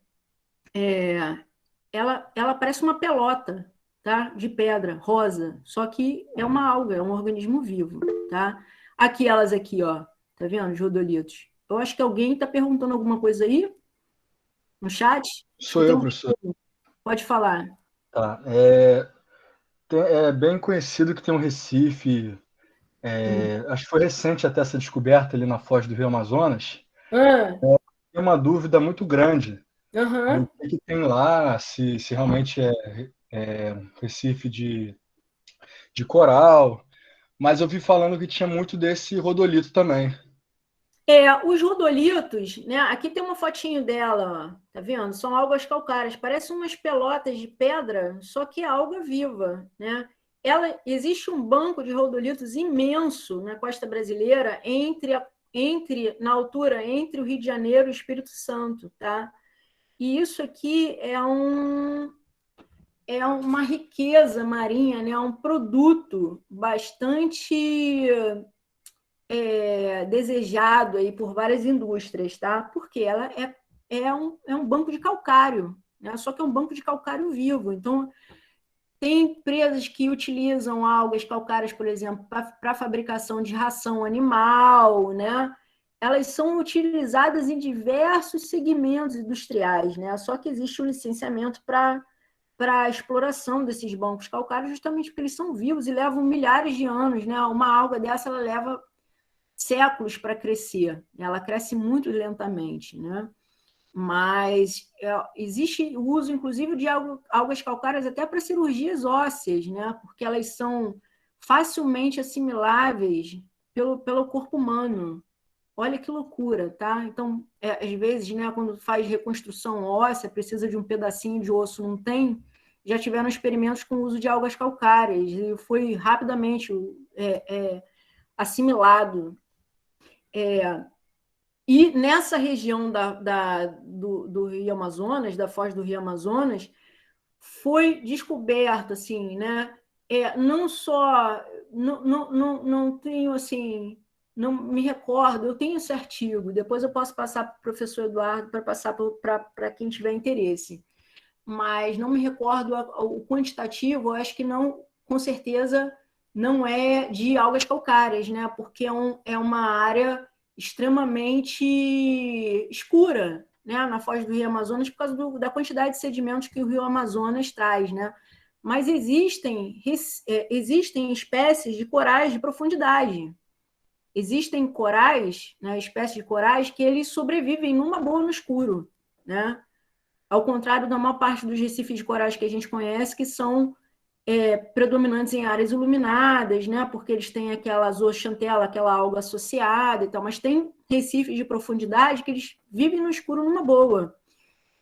ela parece uma pelota, tá? De pedra rosa, só que é uma alga, é um organismo vivo, tá? Aqui, elas aqui, ó. Tá vendo? Os rodolitos. Eu acho que alguém está perguntando alguma coisa aí no chat. Sou eu, professor. Pode falar. Tá. É bem conhecido que tem um Recife, acho que foi recente até essa descoberta ali na foz do Rio Amazonas. Tem uma dúvida muito grande do que tem lá, se realmente é Recife de coral, mas eu vi falando que tinha muito desse rodolito também. Os rodolitos, né? Aqui tem uma fotinho dela, ó, tá vendo? São algas calcárias, parecem umas pelotas de pedra, só que é alga viva, né? Existe um banco de rodolitos imenso na costa brasileira na altura entre o Rio de Janeiro e o Espírito Santo, tá? E isso aqui é uma riqueza marinha, né? Um produto bastante desejado aí por várias indústrias, tá? Porque ela é um banco de calcário, né? Só que é um banco de calcário vivo. Então, tem empresas que utilizam algas calcárias, por exemplo, para a fabricação de ração animal, né? Elas são utilizadas em diversos segmentos industriais, né? Só que existe um licenciamento para a exploração desses bancos calcários, justamente porque eles são vivos e levam milhares de anos, né? Uma alga dessa, ela leva séculos para crescer. Ela cresce muito lentamente, né? Mas existe o uso, inclusive, de algas calcárias até para cirurgias ósseas, né? Porque elas são facilmente assimiláveis pelo corpo humano. Olha que loucura, tá? Então, às vezes, né, quando faz reconstrução óssea, precisa de um pedacinho de osso, não tem, já tiveram experimentos com o uso de algas calcárias e foi rapidamente assimilado. E nessa região do Rio Amazonas, da foz do Rio Amazonas, foi descoberto, assim, né? Não só... Não tenho, assim... Não me recordo, eu tenho esse artigo, depois eu posso passar para o professor Eduardo para passar para quem tiver interesse. Mas não me recordo o quantitativo, eu acho que não, com certeza, não é de algas calcárias, né? Porque é uma área extremamente escura, né? Na foz do Rio Amazonas, por causa da quantidade de sedimentos que o Rio Amazonas traz, né? Mas existem espécies de corais de profundidade. Existem corais, né, espécies de corais, que eles sobrevivem numa boa no escuro, né? Ao contrário da maior parte dos recifes de corais que a gente conhece, que são predominantes em áreas iluminadas, né? Porque eles têm aquela zooxantela, aquela alga associada e tal, mas tem recifes de profundidade que eles vivem no escuro numa boa.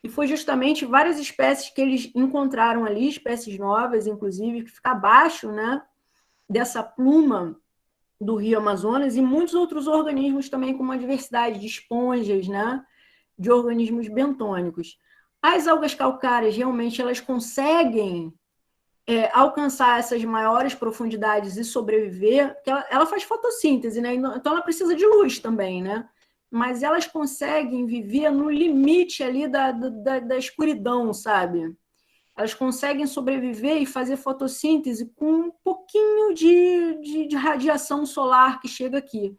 E foi justamente várias espécies que eles encontraram ali, espécies novas, inclusive, que ficam abaixo, né, dessa pluma do Rio Amazonas, e muitos outros organismos também com uma diversidade de esponjas, né, de organismos bentônicos. As algas calcárias, realmente, elas conseguem alcançar essas maiores profundidades e sobreviver, porque ela faz fotossíntese, né? Então ela precisa de luz também, né? Mas elas conseguem viver no limite ali da escuridão, sabe? Elas conseguem sobreviver e fazer fotossíntese com um pouquinho de radiação solar que chega aqui.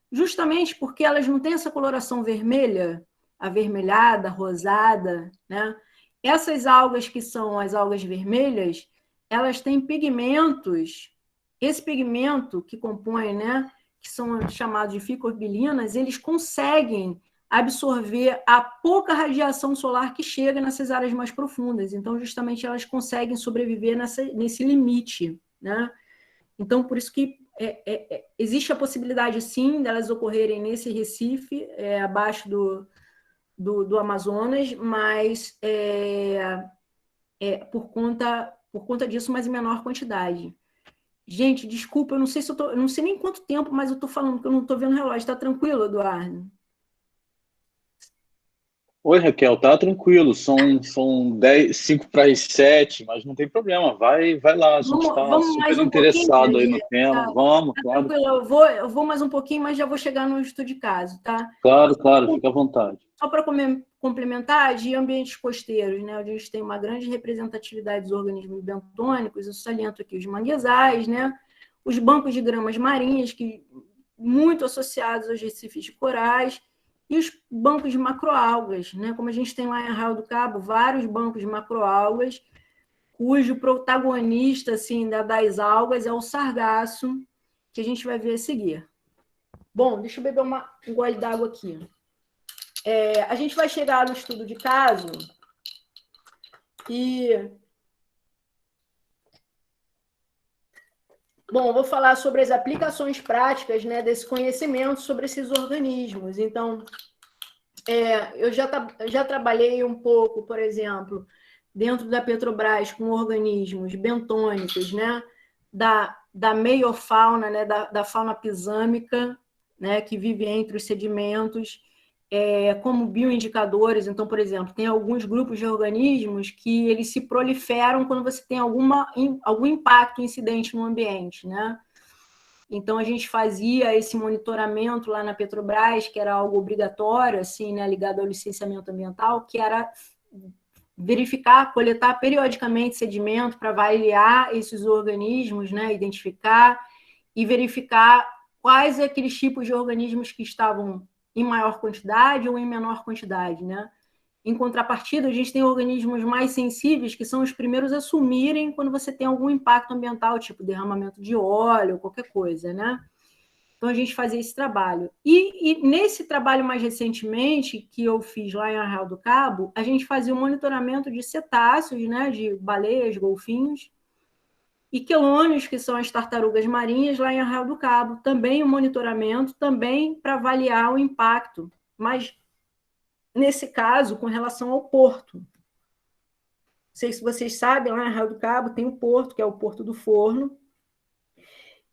Justamente porque elas não têm essa coloração vermelha, avermelhada, rosada, né? Essas algas que são as algas vermelhas, elas têm pigmentos. Esse pigmento que compõe, né, que são chamados de ficobilinas, eles conseguem absorver a pouca radiação solar que chega nessas áreas mais profundas. Então, justamente, elas conseguem sobreviver nesse limite, né? Então, por isso que existe a possibilidade, sim, delas ocorrerem nesse Recife, abaixo do Amazonas, mas por conta disso, mas em menor quantidade. Gente, desculpa, eu não sei eu não sei nem quanto tempo, mas eu estou falando que eu não estou vendo o relógio. Está tranquilo, Eduardo? Oi, Raquel, tá tranquilo, são 5 para as 7, mas não tem problema, vai lá, a gente está Vamos super mais um interessado pouquinho, aí no tema, vamos, tá claro, tranquilo, eu vou mais um pouquinho, mas já vou chegar no estudo de caso, tá? claro, fica à vontade. Só para complementar, de ambientes costeiros, né, onde a gente tem uma grande representatividade dos organismos bentônicos, eu saliento aqui os manguezais, né, os bancos de gramas marinhas, que muito associados aos recifes de corais, e os bancos de macroalgas, né? Como a gente tem lá em Arraial do Cabo, vários bancos de macroalgas, cujo protagonista assim, das algas é o sargaço, que a gente vai ver a seguir. Bom, deixa eu beber um gole d'água aqui. A gente vai chegar no estudo de caso e... Bom, vou falar sobre as aplicações práticas, né, desse conhecimento sobre esses organismos. Então, eu já trabalhei um pouco, por exemplo, dentro da Petrobras com organismos bentônicos, né, da meiofauna, né, da fauna pisâmica, né, que vive entre os sedimentos, como bioindicadores. Então, por exemplo, tem alguns grupos de organismos que eles se proliferam quando você tem algum impacto incidente no ambiente, né? Então, a gente fazia esse monitoramento lá na Petrobras, que era algo obrigatório, assim, né, ligado ao licenciamento ambiental, que era verificar, coletar periodicamente sedimento para avaliar esses organismos, né, identificar e verificar quais aqueles tipos de organismos que estavam em maior quantidade ou em menor quantidade, né? Em contrapartida, a gente tem organismos mais sensíveis, que são os primeiros a sumirem quando você tem algum impacto ambiental, tipo derramamento de óleo, qualquer coisa, né? Então, a gente fazia esse trabalho. E nesse trabalho mais recentemente, que eu fiz lá em Arraial do Cabo, a gente fazia o monitoramento de cetáceos, né? De baleias, golfinhos, e quelônios, que são as tartarugas marinhas, lá em Arraial do Cabo. Também o monitoramento, também para avaliar o impacto, mas nesse caso, com relação ao porto. Não sei se vocês sabem, lá em Arraial do Cabo tem o porto, que é o Porto do Forno,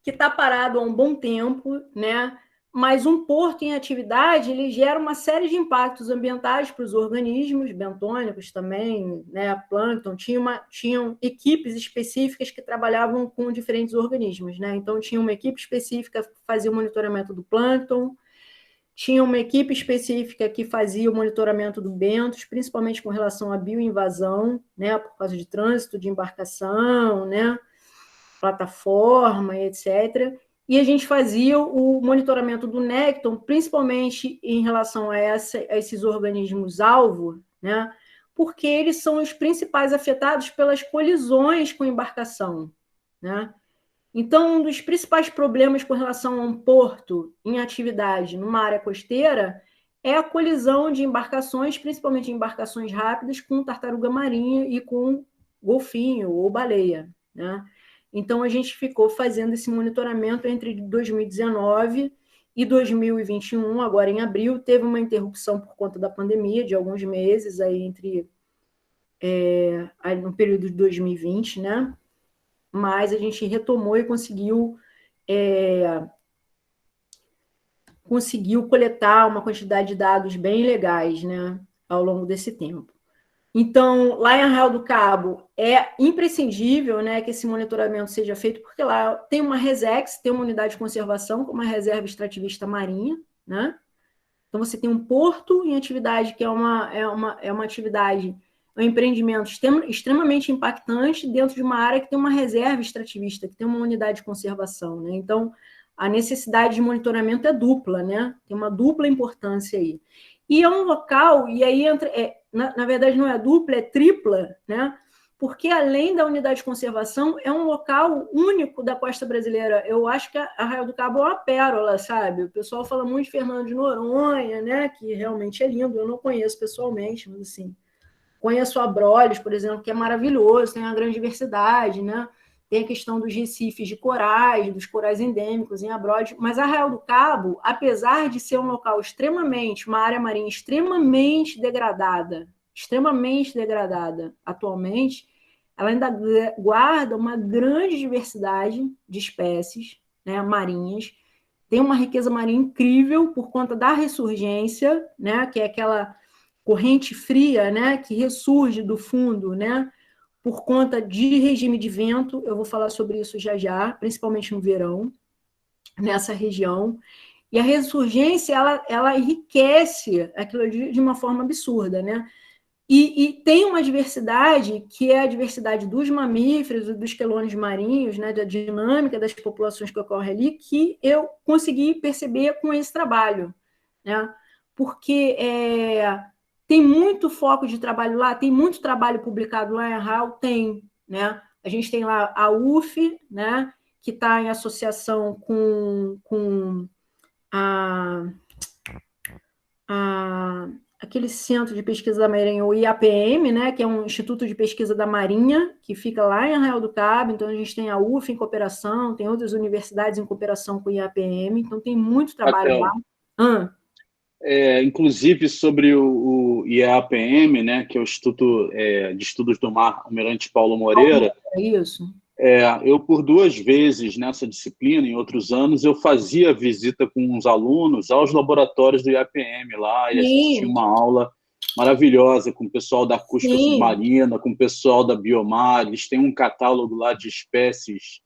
que está parado há um bom tempo, né? Mas um porto em atividade, ele gera uma série de impactos ambientais para os organismos bentônicos também, né? Plâncton, tinham equipes específicas que trabalhavam com diferentes organismos, né? Então, tinha uma equipe específica que fazia o monitoramento do plâncton, tinha uma equipe específica que fazia o monitoramento do bentos, principalmente com relação à bioinvasão, né? Por causa de trânsito de embarcação, né? Plataforma, etc. E a gente fazia o monitoramento do nécton, principalmente em relação a esses organismos-alvo, né? Porque eles são os principais afetados pelas colisões com embarcação, né? Então, um dos principais problemas com relação a um porto em atividade numa área costeira é a colisão de embarcações, principalmente embarcações rápidas, com tartaruga marinha e com golfinho ou baleia, né? Então, a gente ficou fazendo esse monitoramento entre 2019 e 2021, agora em abril. Teve uma interrupção por conta da pandemia, de alguns meses, aí no período de 2020, né? Mas a gente retomou e conseguiu coletar uma quantidade de dados bem legais, né? Ao longo desse tempo. Então, lá em Arraial do Cabo, é imprescindível, né, que esse monitoramento seja feito, porque lá tem uma RESEX, tem uma unidade de conservação, como a Reserva Extrativista Marinha, né? Então, você tem um porto em atividade, que é uma atividade, um empreendimento extremamente impactante dentro de uma área que tem uma reserva extrativista, que tem uma unidade de conservação, né? Então, a necessidade de monitoramento é dupla, né? Tem uma dupla importância aí. E é um local, e aí entra... Na verdade, não é dupla, é tripla, né? Porque, além da unidade de conservação, é um local único da costa brasileira. Eu acho que Arraial do Cabo é uma pérola, sabe? O pessoal fala muito de Fernando de Noronha, né? Que realmente é lindo, eu não conheço pessoalmente, mas, assim, conheço Abrolhos, por exemplo, que é maravilhoso, tem uma grande diversidade, né? Tem a questão dos recifes de corais, dos corais endêmicos em Abrolhos, mas Arraial do Cabo, apesar de ser um local uma área marinha extremamente degradada atualmente, ela ainda guarda uma grande diversidade de espécies, né, marinhas, tem uma riqueza marinha incrível por conta da ressurgência, né, que é aquela corrente fria, né, que ressurge do fundo, né, por conta de regime de vento. Eu vou falar sobre isso já, principalmente no verão, nessa região. E a ressurgência, ela enriquece aquilo de uma forma absurda, né? E tem uma diversidade, que é a diversidade dos mamíferos e dos quelônios marinhos, né, da dinâmica das populações que ocorre ali, que eu consegui perceber com esse trabalho, né? Porque tem muito foco de trabalho lá, tem muito trabalho publicado lá em Arrau, tem, né? A gente tem lá a UF, né, que está em associação com aquele centro de pesquisa da Marinha, o IAPM, né, que é um instituto de pesquisa da Marinha, que fica lá em Arraial do Cabo. Então, a gente tem a UF em cooperação, tem outras universidades em cooperação com o IAPM, então tem muito trabalho lá. Inclusive, sobre o IAPM, né, que é o Instituto de Estudos do Mar Almirante Paulo Moreira, isso. Eu, por 2 vezes nessa disciplina, em outros anos, eu fazia visita com os alunos aos laboratórios do IAPM lá, e assistia uma aula maravilhosa com o pessoal da acústica submarina, com o pessoal da Biomar. Eles têm um catálogo lá de espécies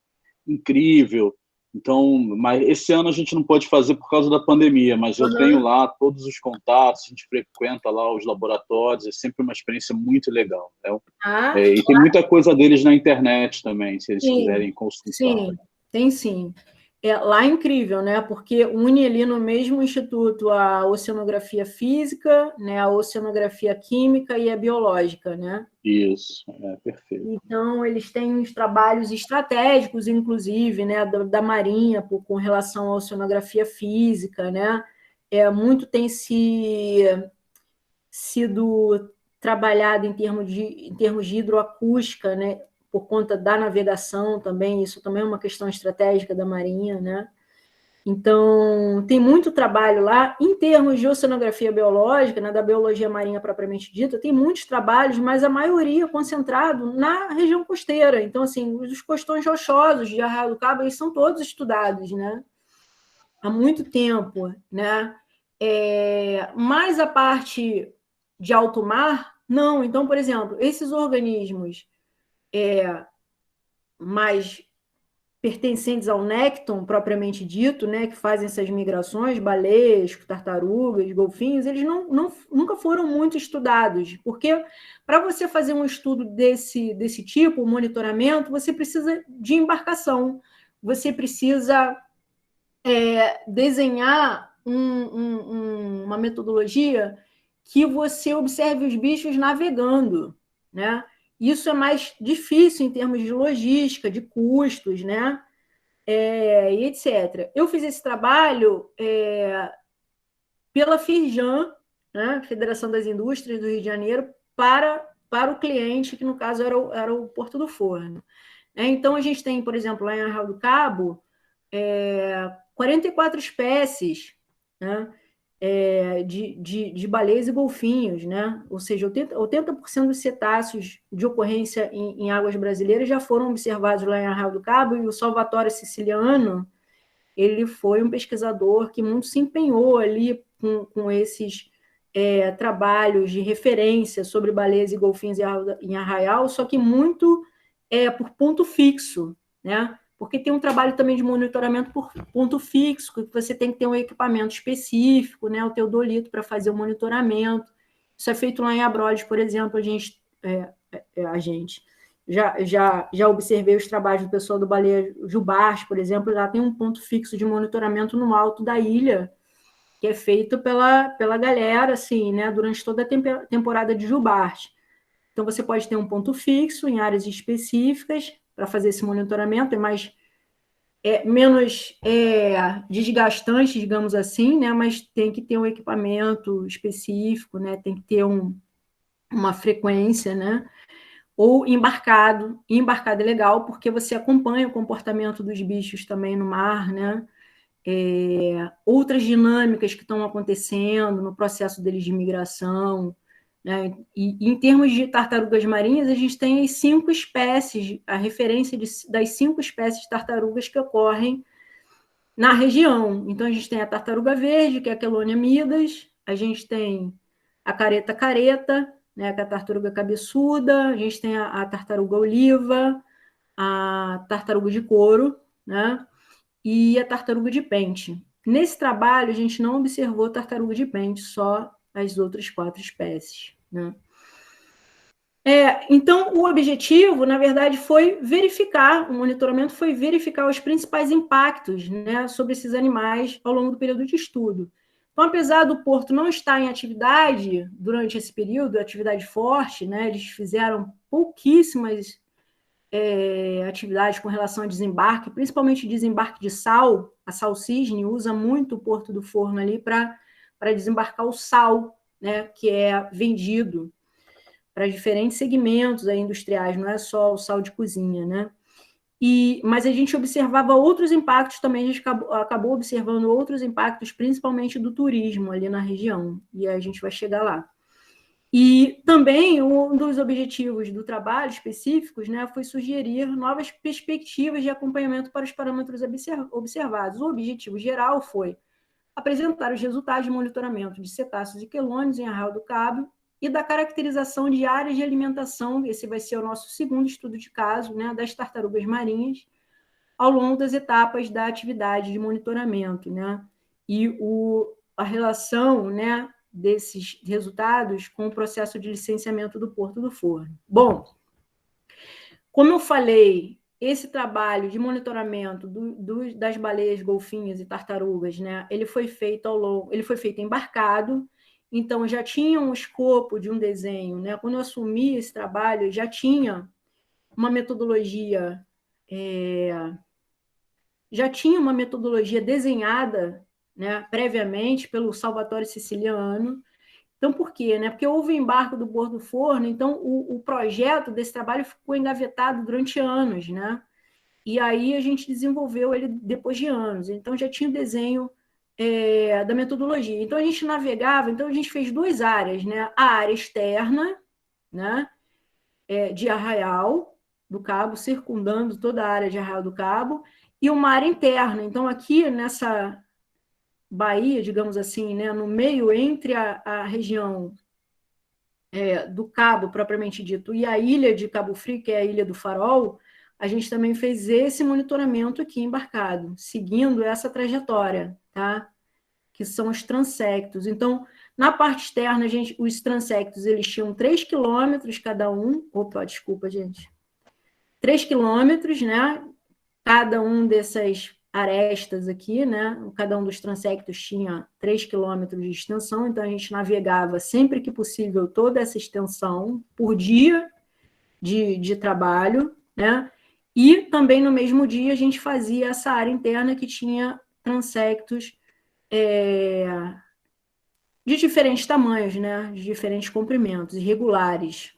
incrível. Então, mas esse ano a gente não pode fazer por causa da pandemia, mas eu tenho lá todos os contatos, a gente frequenta lá os laboratórios, é sempre uma experiência muito legal. E tem muita coisa deles na internet também, se eles quiserem consultar. Sim, tem sim. Lá é incrível, né? Porque une ali no mesmo instituto a oceanografia física, né? A oceanografia química e a biológica, né? Isso, perfeito. Então, eles têm uns trabalhos estratégicos, inclusive, né? Da Marinha, com relação à oceanografia física, né? Muito tem sido trabalhado em termos de hidroacústica, né? Por conta da navegação também, isso também é uma questão estratégica da Marinha, né? Então, tem muito trabalho lá. Em termos de oceanografia biológica, né, da biologia marinha propriamente dita, tem muitos trabalhos, mas a maioria concentrado na região costeira. Então, assim, os costões rochosos de Arraial do Cabo, eles são todos estudados, né? Há muito tempo, né? Mas a parte de alto mar, não. Então, por exemplo, esses organismos mais pertencentes ao nécton, propriamente dito, né, que fazem essas migrações, baleias, tartarugas, golfinhos, eles nunca foram muito estudados, porque para você fazer um estudo desse tipo, um monitoramento, você precisa de embarcação, você precisa desenhar uma metodologia que você observe os bichos navegando, né? Isso é mais difícil em termos de logística, de custos, né? E etc. Eu fiz esse trabalho pela Firjan, né? Federação das Indústrias do Rio de Janeiro, para o cliente, que no caso era o Porto do Forno. Então, a gente tem, por exemplo, lá em Arraial do Cabo, 44 espécies, né? De baleias e golfinhos, né? Ou seja, 80% dos cetáceos de ocorrência em águas brasileiras já foram observados lá em Arraial do Cabo, e o Salvatore Siciliano, ele foi um pesquisador que muito se empenhou ali com esses trabalhos de referência sobre baleias e golfinhos em Arraial, só que muito por ponto fixo, né? Porque tem um trabalho também de monitoramento por ponto fixo, que você tem que ter um equipamento específico, né, o teodolito, para fazer o monitoramento. Isso é feito lá em Abrolhos, por exemplo. A gente já observei os trabalhos do pessoal do Baleia Jubarte, por exemplo, lá tem um ponto fixo de monitoramento no alto da ilha, que é feito pela galera, assim, né, durante toda a temporada de Jubarte. Então, você pode ter um ponto fixo em áreas específicas para fazer esse monitoramento, menos desgastante, digamos assim, né? Mas tem que ter um equipamento específico, né? Tem que ter uma frequência, né? Ou embarcado. E embarcado é legal porque você acompanha o comportamento dos bichos também no mar, né? Outras dinâmicas que estão acontecendo no processo deles de migração, né? E em termos de tartarugas marinhas, a gente tem as 5 espécies, a referência das 5 espécies de tartarugas que ocorrem na região. Então, a gente tem a tartaruga verde, que é a Chelonia midas, a gente tem a careta, né, que é a tartaruga cabeçuda, a gente tem a tartaruga oliva, a tartaruga de couro, né, e a tartaruga de pente. Nesse trabalho, a gente não observou tartaruga de pente, só as outras 4 espécies, né? Então, o objetivo, na verdade, foi verificar, o monitoramento foi verificar os principais impactos, né, sobre esses animais ao longo do período de estudo. Então, apesar do porto não estar em atividade durante esse período, atividade forte, né, eles fizeram pouquíssimas atividades com relação a desembarque, principalmente desembarque de sal. A Sal Cisne usa muito o Porto do Forno ali para desembarcar o sal, né, que é vendido para diferentes segmentos aí industriais, não é só o sal de cozinha, né? Mas a gente observava outros impactos também, a gente acabou observando outros impactos, principalmente do turismo ali na região, e a gente vai chegar lá. E também um dos objetivos do trabalho específicos, né, foi sugerir novas perspectivas de acompanhamento para os parâmetros observados. O objetivo geral foi apresentar os resultados de monitoramento de cetáceos e quelônios em Arraial do Cabo e da caracterização de áreas de alimentação, esse vai ser o nosso segundo estudo de caso, né, das tartarugas marinhas, ao longo das etapas da atividade de monitoramento, né, e a relação, né, desses resultados com o processo de licenciamento do Porto do Forno. Bom, como eu falei, esse trabalho de monitoramento das baleias, golfinhas e tartarugas, né, ele foi feito embarcado. Então, já tinha um escopo de um desenho, né? Quando eu assumi esse trabalho, já tinha uma metodologia, desenhada, né, previamente pelo Salvatore Siciliano. Então, por quê? Né? Porque houve o embarque do Porto do Forno, então o projeto desse trabalho ficou engavetado durante anos, né? E aí a gente desenvolveu ele depois de anos. Então, já tinha o desenho da metodologia. Então, a gente navegava, então a gente fez duas áreas, né? A área externa, né? De Arraial do Cabo, circundando toda a área de Arraial do Cabo, e uma área interna. Então, aqui nessa baía, digamos assim, né? No meio entre a região do Cabo, propriamente dito, e a ilha de Cabo Frio, que é a Ilha do Farol, a gente também fez esse monitoramento aqui embarcado, seguindo essa trajetória, tá? Que são os transectos. Então, na parte externa, os transectos, eles tinham 3 quilômetros cada um. Opa, desculpa, gente. 3 quilômetros, né? Cada um dessas arestas aqui, né? Cada um dos transectos tinha 3 quilômetros de extensão, então a gente navegava sempre que possível toda essa extensão por dia de trabalho, né? E também no mesmo dia a gente fazia essa área interna que tinha transectos de diferentes tamanhos, né? De diferentes comprimentos, irregulares.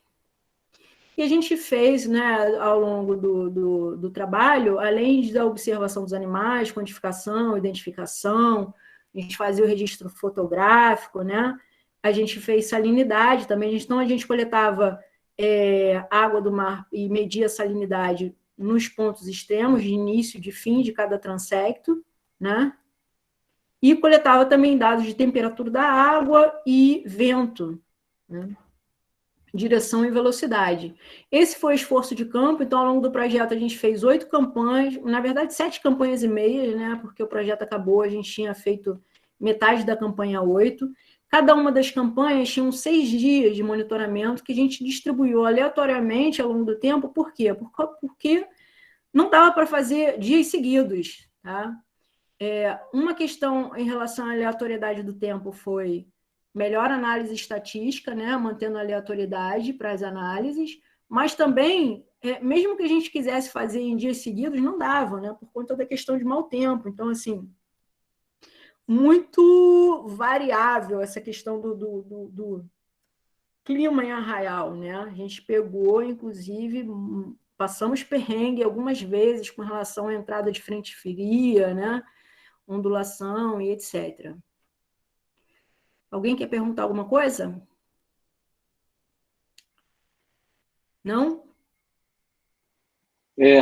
E a gente fez, né, ao longo do trabalho, além da observação dos animais, quantificação, identificação, a gente fazia o registro fotográfico, né? A gente fez salinidade também, então a gente coletava água do mar e media a salinidade nos pontos extremos, de início e de fim de cada transecto, né? E coletava também dados de temperatura da água e vento, né? Direção e velocidade. Esse foi o esforço de campo, então, ao longo do projeto, a gente fez 8 campanhas, na verdade, 7 campanhas e meia, né? Porque o projeto acabou, a gente tinha feito metade da campanha 8. Cada uma das campanhas tinha 6 dias de monitoramento que a gente distribuiu aleatoriamente ao longo do tempo. Por quê? Porque não dava para fazer dias seguidos, tá? Uma questão em relação à aleatoriedade do tempo foi melhor análise estatística, né, mantendo a aleatoriedade para as análises, mas também, mesmo que a gente quisesse fazer em dias seguidos, não dava, né, por conta da questão de mau tempo. Então, assim, muito variável essa questão do clima em Arraial, né? A gente pegou, inclusive, passamos perrengue algumas vezes com relação à entrada de frente fria, né? Ondulação e etc. Alguém quer perguntar alguma coisa? Não?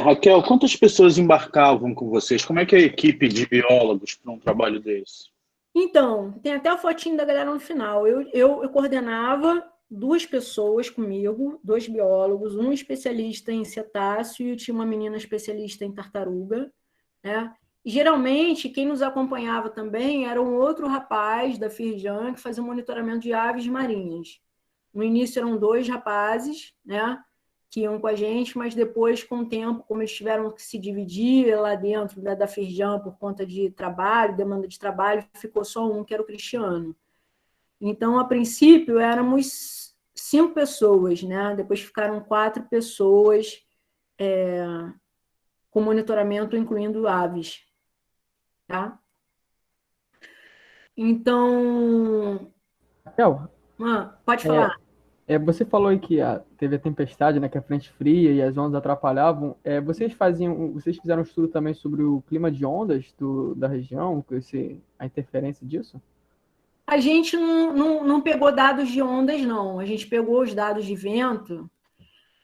Raquel, quantas pessoas embarcavam com vocês? Como é que é a equipe de biólogos para um trabalho desse? Então, tem até a fotinho da galera no final. Eu coordenava 2 pessoas comigo, 2 biólogos, um especialista em cetáceo e tinha uma menina especialista em tartaruga, né? E, geralmente, quem nos acompanhava também era um outro rapaz da Firjan que fazia um monitoramento de aves marinhas. No início eram 2 rapazes, né, que iam com a gente, mas depois, com o tempo, como eles tiveram que se dividir lá dentro da Firjan por conta de trabalho, demanda de trabalho, ficou só um, que era o Cristiano. Então, a princípio, éramos 5 pessoas, né? Depois ficaram 4 pessoas com monitoramento, incluindo aves. Tá? Então... Raquel, pode falar. Você falou aí que teve a tempestade, né, que a frente fria e as ondas atrapalhavam. Vocês fizeram um estudo também sobre o clima de ondas da região, a interferência disso? A gente não pegou dados de ondas, não. A gente pegou os dados de vento,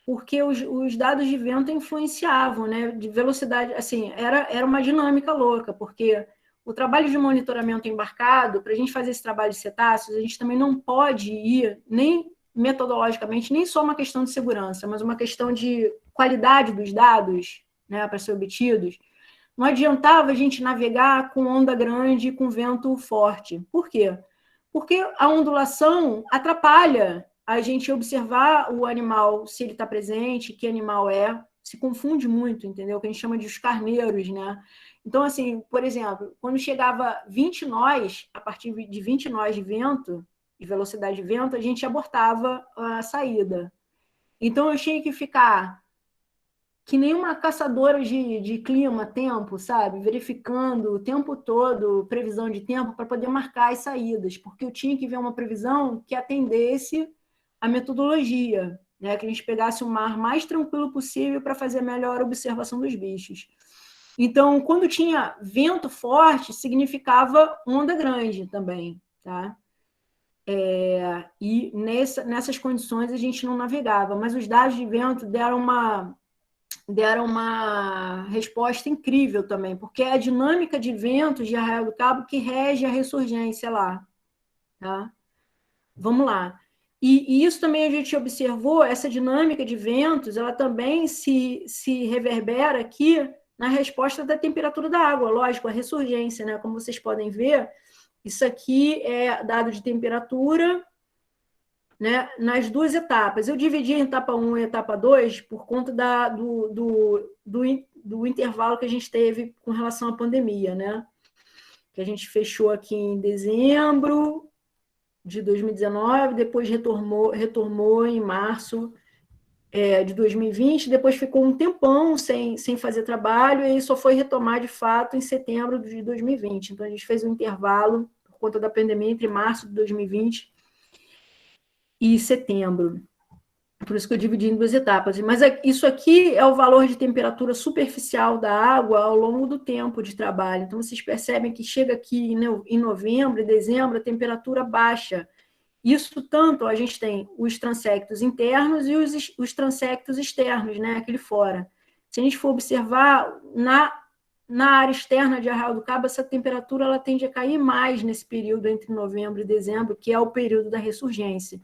porque os dados de vento influenciavam, né? De velocidade, assim, era uma dinâmica louca, porque o trabalho de monitoramento embarcado, para a gente fazer esse trabalho de cetáceos, a gente também não pode ir, nem metodologicamente, nem só uma questão de segurança, mas uma questão de qualidade dos dados, né, para ser obtidos. Não adiantava a gente navegar com onda grande e com vento forte. Por quê? Porque a ondulação atrapalha a gente observar o animal, se ele está presente, que animal é, se confunde muito, entendeu? O que a gente chama de os carneiros, né? Então, assim, por exemplo, quando chegava 20 nós, a partir de 20 nós de vento, de velocidade de vento, a gente abortava a saída. Então, eu tinha que ficar que nem uma caçadora de clima, tempo, sabe? Verificando o tempo todo previsão de tempo para poder marcar as saídas, porque eu tinha que ver uma previsão que atendesse a metodologia, né? Que a gente pegasse o mar mais tranquilo possível para fazer a melhor observação dos bichos. Então, quando tinha vento forte, significava onda grande também, tá? E nessas condições a gente não navegava, mas os dados de vento deram uma resposta incrível também, porque é a dinâmica de ventos de Arraial do Cabo que rege a ressurgência lá. Tá? Vamos lá. E isso também a gente observou, essa dinâmica de ventos, ela também se reverbera aqui na resposta da temperatura da água, lógico, a ressurgência, né? Como vocês podem ver, isso aqui é dado de temperatura, né, nas 2 etapas. Eu dividi em etapa 1 e etapa 2 por conta do intervalo que a gente teve com relação à pandemia, né? Que a gente fechou aqui em dezembro de 2019, depois retornou em março de 2020, depois ficou um tempão sem fazer trabalho, e aí só foi retomar de fato em setembro de 2020. Então, a gente fez um intervalo por conta da pandemia entre março de 2020 e setembro. Por isso que eu dividi em 2 etapas. Mas isso aqui é o valor de temperatura superficial da água ao longo do tempo de trabalho. Então, vocês percebem que chega aqui em novembro e dezembro, a temperatura baixa. Isso tanto, a gente tem os transectos internos e os transectos externos, né, aquele fora. Se a gente for observar, na área externa de Arraial do Cabo, essa temperatura ela tende a cair mais nesse período entre novembro e dezembro, que é o período da ressurgência,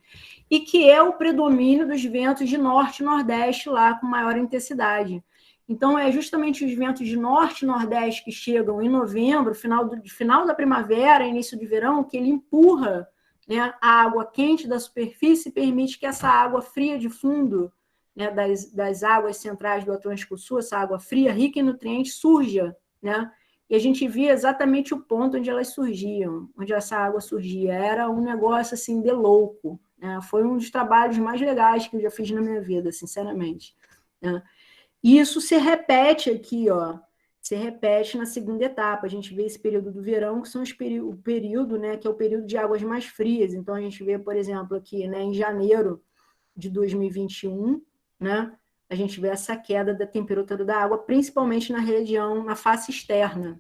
e que é o predomínio dos ventos de norte e nordeste lá com maior intensidade. Então, é justamente os ventos de norte e nordeste que chegam em novembro, final da primavera, início de verão, que ele empurra, né, a água quente da superfície e permite que essa água fria de fundo, né, das águas centrais do Atlântico Sul, essa água fria, rica em nutrientes, surja, né? E a gente via exatamente o ponto onde elas surgiam, onde essa água surgia. Era um negócio, assim, de louco, né? Foi um dos trabalhos mais legais que eu já fiz na minha vida, sinceramente, né? E isso se repete aqui, ó, se repete na segunda etapa. A gente vê esse período do verão, que são o período, né, que é o período de águas mais frias. Então, a gente vê, por exemplo, aqui, né, em janeiro de 2021, né, a gente vê essa queda da temperatura da água, principalmente na região, na face externa,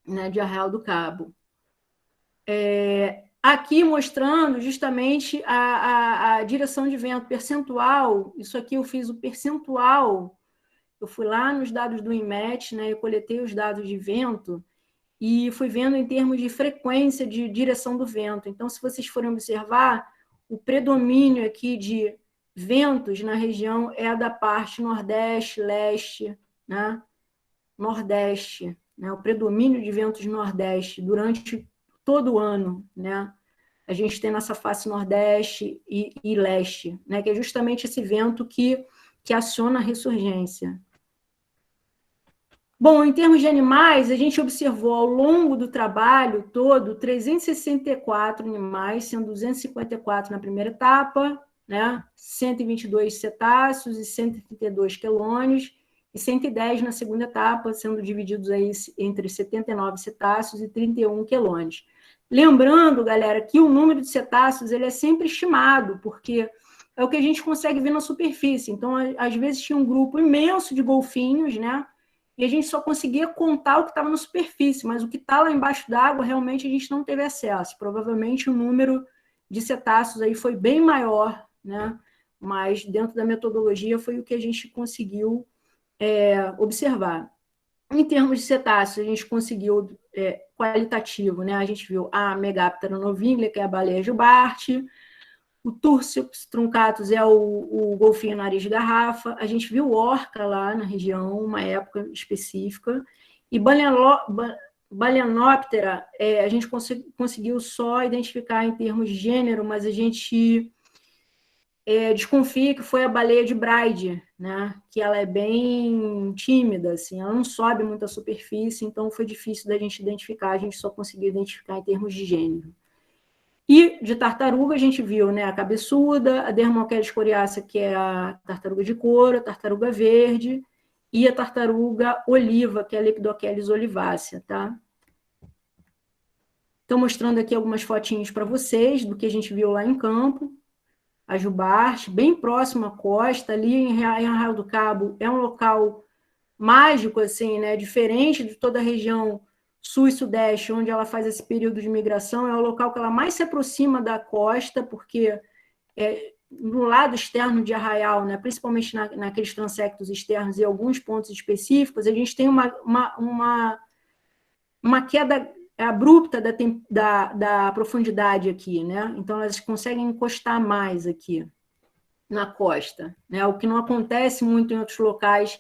né, de Arraial do Cabo. Aqui mostrando justamente a direção de vento percentual. Isso aqui eu fiz o percentual. Eu fui lá nos dados do INMET, né, eu coletei os dados de vento e fui vendo em termos de frequência de direção do vento. Então, se vocês forem observar, o predomínio aqui de ventos na região é a da parte nordeste, leste, né? Nordeste, né? O predomínio de ventos nordeste durante todo o ano, né? a gente tem nossa face nordeste e leste, né, que é justamente esse vento que aciona a ressurgência. Bom, em termos de animais, a gente observou ao longo do trabalho todo 364 animais, sendo 254 na primeira etapa, né? 122 cetáceos e 132 quelônios, e 110 na segunda etapa, sendo divididos aí entre 79 cetáceos e 31 quelônios. Lembrando, galera, que o número de cetáceos ele é sempre estimado, porque é o que a gente consegue ver na superfície. Então, às vezes tinha um grupo imenso de golfinhos, né? E a gente só conseguia contar o que estava na superfície, mas o que está lá embaixo d'água, realmente a gente não teve acesso. Provavelmente o número de cetáceos aí foi bem maior, né? Mas dentro da metodologia foi o que a gente conseguiu observar. Em termos de cetáceos, a gente conseguiu qualitativo, né? A gente viu a Megaptera novinha, que é a baleia jubarte, o Turcips truncatus é o golfinho nariz de garrafa. A gente viu orca lá na região, uma época específica. E Balaenoptera, a gente conseguiu só identificar em termos de gênero, mas a gente desconfia que foi a baleia de Bride, né? Que ela é bem tímida, assim, ela não sobe muito a superfície, então foi difícil da gente identificar, a gente só conseguiu identificar em termos de gênero. E de tartaruga a gente viu, né, a cabeçuda, a Dermocheles coriácea, que é a tartaruga de couro, a tartaruga verde, e a tartaruga oliva, que é a Lepidocheles olivácea, tá? Estou mostrando aqui algumas fotinhos para vocês do que a gente viu lá em campo. A jubarte, bem próximo à costa, ali em Arraial do Cabo, é um local mágico, assim, né, diferente de toda a região sul e sudeste, onde ela faz esse período de migração, é o local que ela mais se aproxima da costa, porque no lado externo de Arraial, né, principalmente naqueles transectos externos e alguns pontos específicos, a gente tem uma queda abrupta da profundidade aqui, né? Então, elas conseguem encostar mais aqui na costa, né? O que não acontece muito em outros locais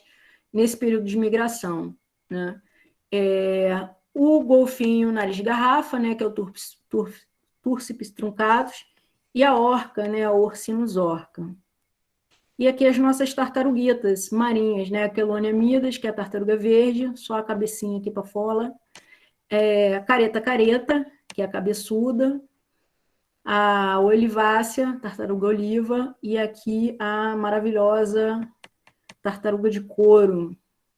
nesse período de migração, né? O golfinho nariz de garrafa, né, que é o Turcips truncatus, e a orca, né, a Ursinus orca. E aqui as nossas tartaruguitas marinhas, né, a Chelonia midas, que é a tartaruga verde, só a cabecinha aqui para fora, careta, que é a cabeçuda, a olivácea, tartaruga oliva, e aqui a maravilhosa tartaruga de couro,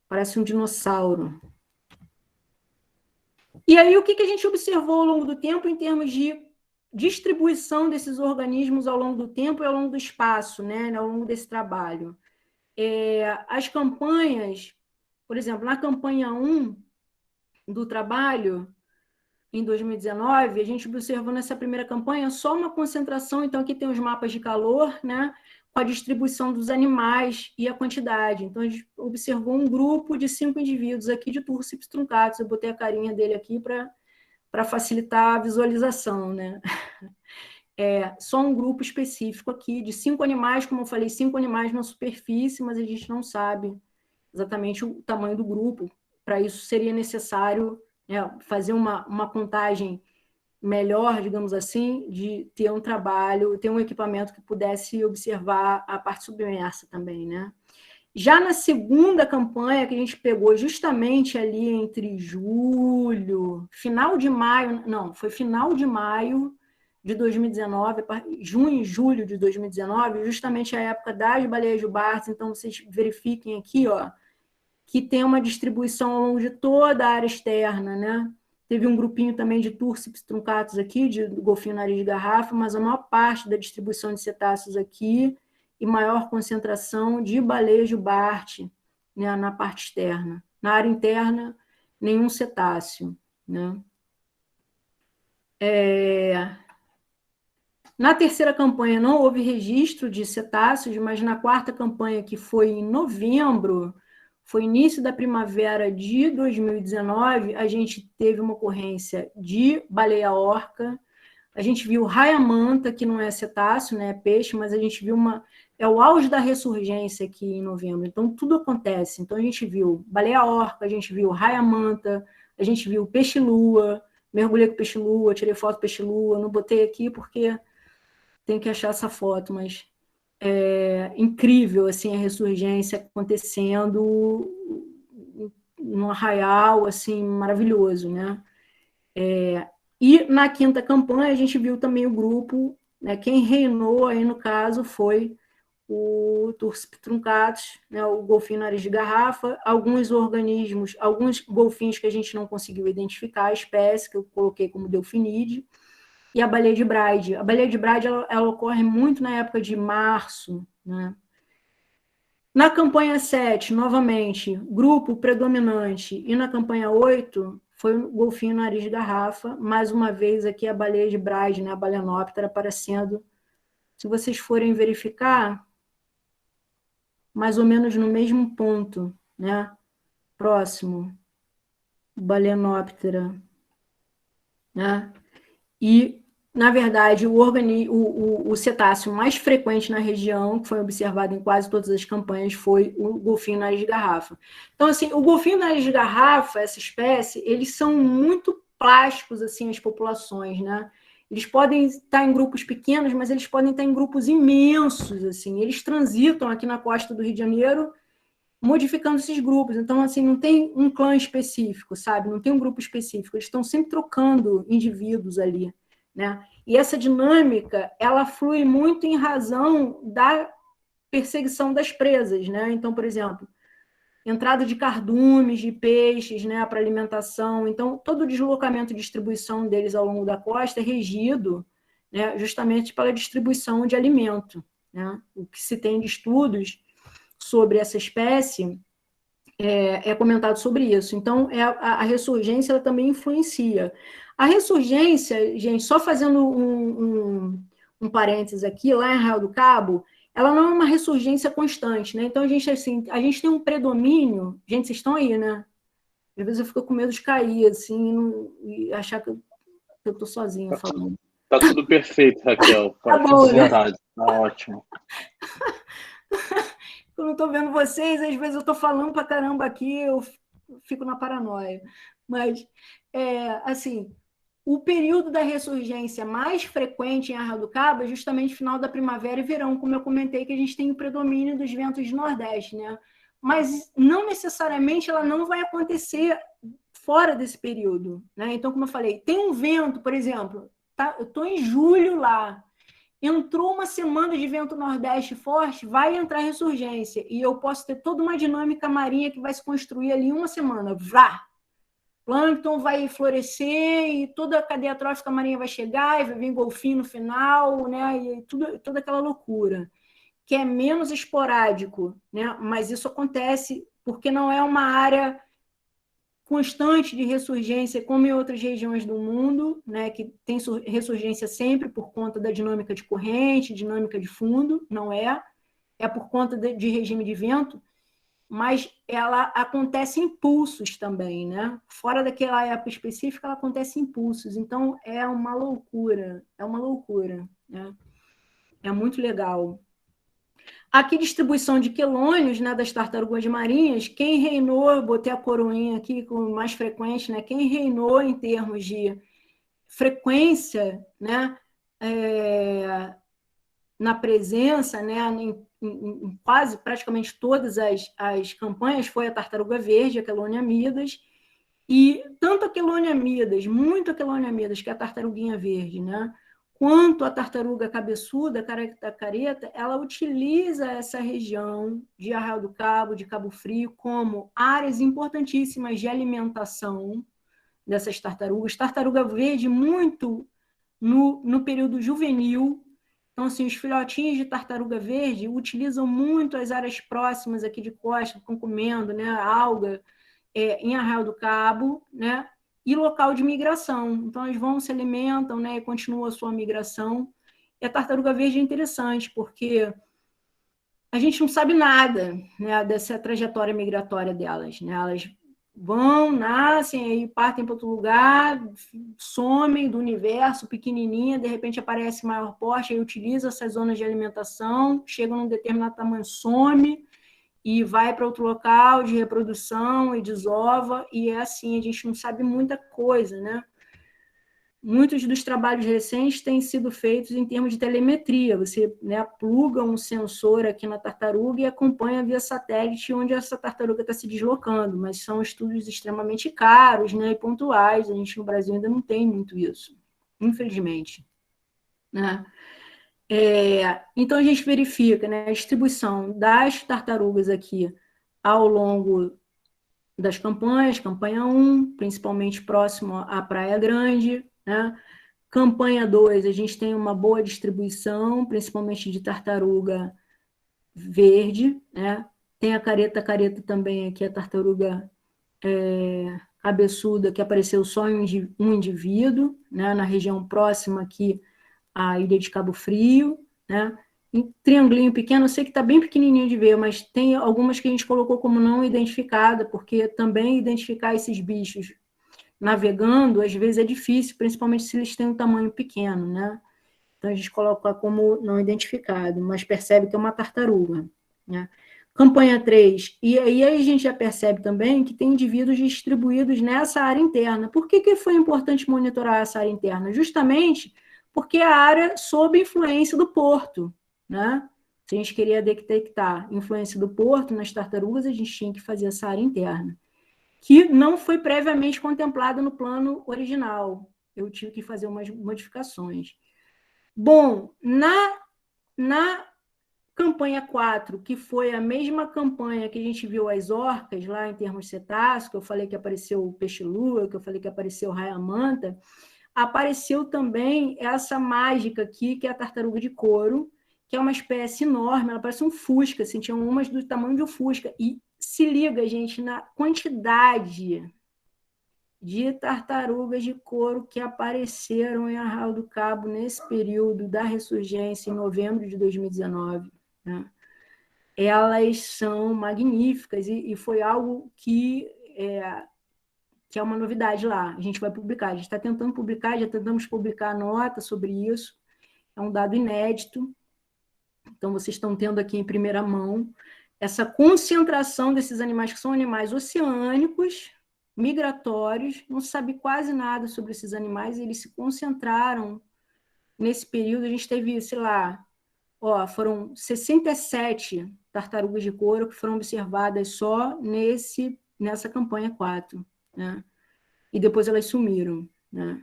parece um dinossauro. E aí, o que a gente observou ao longo do tempo em termos de distribuição desses organismos ao longo do tempo e ao longo do espaço, né, ao longo desse trabalho? As campanhas, por exemplo, na campanha 1 do trabalho, em 2019, a gente observou nessa primeira campanha só uma concentração, então aqui tem os mapas de calor, né, com a distribuição dos animais e a quantidade. Então, a gente observou um grupo de 5 indivíduos aqui de Turcips truncatus. Eu botei a carinha dele aqui para facilitar a visualização, né? Só um grupo específico aqui de 5 animais, como eu falei, 5 animais na superfície, mas a gente não sabe exatamente o tamanho do grupo. Para isso, seria necessário fazer uma contagem melhor, digamos assim, de ter um trabalho, ter um equipamento que pudesse observar a parte submersa também, né? Já na segunda campanha, que a gente pegou justamente ali entre final de maio de 2019, junho e julho de 2019, justamente a época das baleias jubartes, então vocês verifiquem aqui, ó, que tem uma distribuição ao longo de toda a área externa, né? Teve um grupinho também de Turcips truncatus aqui, de golfinho nariz de garrafa, mas a maior parte da distribuição de cetáceos aqui e maior concentração de baleia jubarte, né, na parte externa. Na área interna, nenhum cetáceo, né? Na terceira campanha não houve registro de cetáceos, mas na quarta campanha, que foi em novembro, foi início da primavera de 2019, a gente teve uma ocorrência de baleia orca, a gente viu raia-manta, que não é cetáceo, né, é peixe, mas a gente viu é o auge da ressurgência aqui em novembro, então tudo acontece. Então a gente viu baleia orca, a gente viu raia-manta, a gente viu peixe-lua, mergulhei com peixe-lua, tirei foto peixe-lua, não botei aqui porque tem que achar essa foto, mas é incrível assim, a ressurgência acontecendo num arraial assim, maravilhoso, né? E na quinta campanha a gente viu também o grupo, né, quem reinou aí no caso foi o Turcips truncatus, né, o golfinho nariz de garrafa, alguns organismos, alguns golfinhos que a gente não conseguiu identificar a espécie, que eu coloquei como delfinídeo, e a baleia de Bride. A baleia de Bride ela ocorre muito na época de março, né? Na campanha 7, novamente, grupo predominante, e na campanha 8, foi o golfinho nariz de garrafa, mais uma vez aqui a baleia de Bride, né, a Balaenoptera, aparecendo. Se vocês forem verificar, mais ou menos no mesmo ponto, né? Próximo, Balaenoptera, né? E, na verdade, o cetáceo mais frequente na região, que foi observado em quase todas as campanhas, foi o golfinho nariz de garrafa. Então, assim, o golfinho nariz de garrafa, essa espécie, eles são muito plásticos, assim, as populações, né? Eles podem estar em grupos pequenos, mas eles podem estar em grupos imensos, assim. Eles transitam aqui na costa do Rio de Janeiro, modificando esses grupos. Então, assim, não tem um clã específico, sabe? Não tem um grupo específico. Eles estão sempre trocando indivíduos ali, né? E essa dinâmica, ela flui muito em razão da perseguição das presas, né? Então, por exemplo, entrada de cardumes, de peixes, né, para alimentação. Então, todo o deslocamento e distribuição deles ao longo da costa é regido, né, justamente pela distribuição de alimento, né? O que se tem de estudos sobre essa espécie é comentado sobre isso. Então, a ressurgência ela também influencia. A ressurgência, gente, só fazendo um parênteses aqui, lá em Arraial do Cabo, ela não é uma ressurgência constante, né? Então, a gente tem um predomínio... Gente, vocês estão aí, né? Às vezes eu fico com medo de cair, assim, e achar que eu estou sozinha falando. Tá tudo perfeito, Raquel. Tá bom, né? Tá ótimo. Eu não estou vendo vocês, às vezes eu estou falando para caramba aqui, eu fico na paranoia. Mas, assim, o período da ressurgência mais frequente em Arraial do Cabo é justamente final da primavera e verão, como eu comentei, que a gente tem o predomínio dos ventos de Nordeste, né? Mas não necessariamente ela não vai acontecer fora desse período, né? Então, como eu falei, tem um vento, por exemplo, tá? Eu estou em julho lá, entrou uma semana de vento nordeste forte, vai entrar ressurgência. E eu posso ter toda uma dinâmica marinha que vai se construir ali em uma semana. Vrá! Plâncton vai florescer e toda a cadeia trófica marinha vai chegar e vai vir golfinho no final, né? E toda aquela loucura. Que é menos esporádico, né? Mas isso acontece porque não é uma área constante de ressurgência, como em outras regiões do mundo, né, que tem ressurgência sempre por conta da dinâmica de corrente, dinâmica de fundo, não é por conta de regime de vento, mas ela acontece em pulsos também, né? Fora daquela época específica, ela acontece em pulsos, então é uma loucura, né? É muito legal. Aqui, distribuição de quelônios, né, das tartarugas marinhas, quem reinou, botei a coroinha aqui com mais frequente, né, quem reinou em termos de frequência, né, na presença, né, em quase praticamente todas as campanhas, foi a tartaruga verde, a Chelonia midas, e tanto a Chelonia midas, muito a Chelonia midas, que é a tartaruguinha verde, né, quanto a tartaruga cabeçuda, careta, ela utiliza essa região de Arraial do Cabo, de Cabo Frio, como áreas importantíssimas de alimentação dessas tartarugas. Tartaruga verde muito no período juvenil. Então, assim, os filhotinhos de tartaruga verde utilizam muito as áreas próximas aqui de costa, ficam comendo, né, alga em Arraial do Cabo, né? E local de migração. Então, eles vão, se alimentam, né, e continuam a sua migração. E a tartaruga verde é interessante, porque a gente não sabe nada, né, dessa trajetória migratória delas, né? Elas vão, nascem, aí partem para outro lugar, somem do universo, pequenininha, de repente aparece maior porte, aí utiliza essas zonas de alimentação, chegam num determinado tamanho, some, e vai para outro local de reprodução e desova, e é assim, a gente não sabe muita coisa, né? muitos dos trabalhos recentes têm sido feitos em termos de telemetria. Você, né, pluga um sensor aqui na tartaruga e acompanha via satélite onde essa tartaruga está se deslocando, mas são estudos extremamente caros, né, e pontuais. A gente no Brasil ainda não tem muito isso, infelizmente, né? Então, a gente verifica, né, a distribuição das tartarugas aqui ao longo das campanhas, campanha 1, principalmente próximo à Praia Grande, né? Campanha 2, a gente tem uma boa distribuição, principalmente de tartaruga verde, né? Tem a careta também aqui, a tartaruga cabeçuda, que apareceu só em um indivíduo, né? Na região próxima aqui à Ilha de Cabo Frio, né? Em triangulinho pequeno, eu sei que está bem pequenininho de ver, mas tem algumas que a gente colocou como não identificada, porque também identificar esses bichos navegando, às vezes é difícil, principalmente se eles têm um tamanho pequeno, né? Então, a gente coloca como não identificado, mas percebe que é uma tartaruga, né? Campanha 3, e aí a gente já percebe também que tem indivíduos distribuídos nessa área interna. Por que foi importante monitorar essa área interna? Justamente porque a área sob influência do porto, né? Se a gente queria detectar influência do porto nas tartarugas, a gente tinha que fazer essa área interna, que não foi previamente contemplada no plano original. Eu tive que fazer umas modificações. Bom, na campanha 4, que foi a mesma campanha que a gente viu as orcas, lá em termos cetáceos, que eu falei que apareceu o peixe-lua, que eu falei que apareceu o raia-manta, apareceu também essa mágica aqui, que é a tartaruga de couro, que é uma espécie enorme, ela parece um fusca, assim, tinha umas do tamanho de um fusca. E se liga, gente, na quantidade de tartarugas de couro que apareceram em Arraial do Cabo nesse período da ressurgência, em novembro de 2019. Né? Elas são magníficas e foi algo que é uma novidade lá. A gente vai publicar, a gente está tentando publicar, já tentamos publicar nota sobre isso, é um dado inédito, então vocês estão tendo aqui em primeira mão essa concentração desses animais, que são animais oceânicos, migratórios, não se sabe quase nada sobre esses animais, e eles se concentraram nesse período. A gente teve, sei lá, foram 67 tartarugas de couro que foram observadas só nessa campanha 4, né? E depois elas sumiram, né?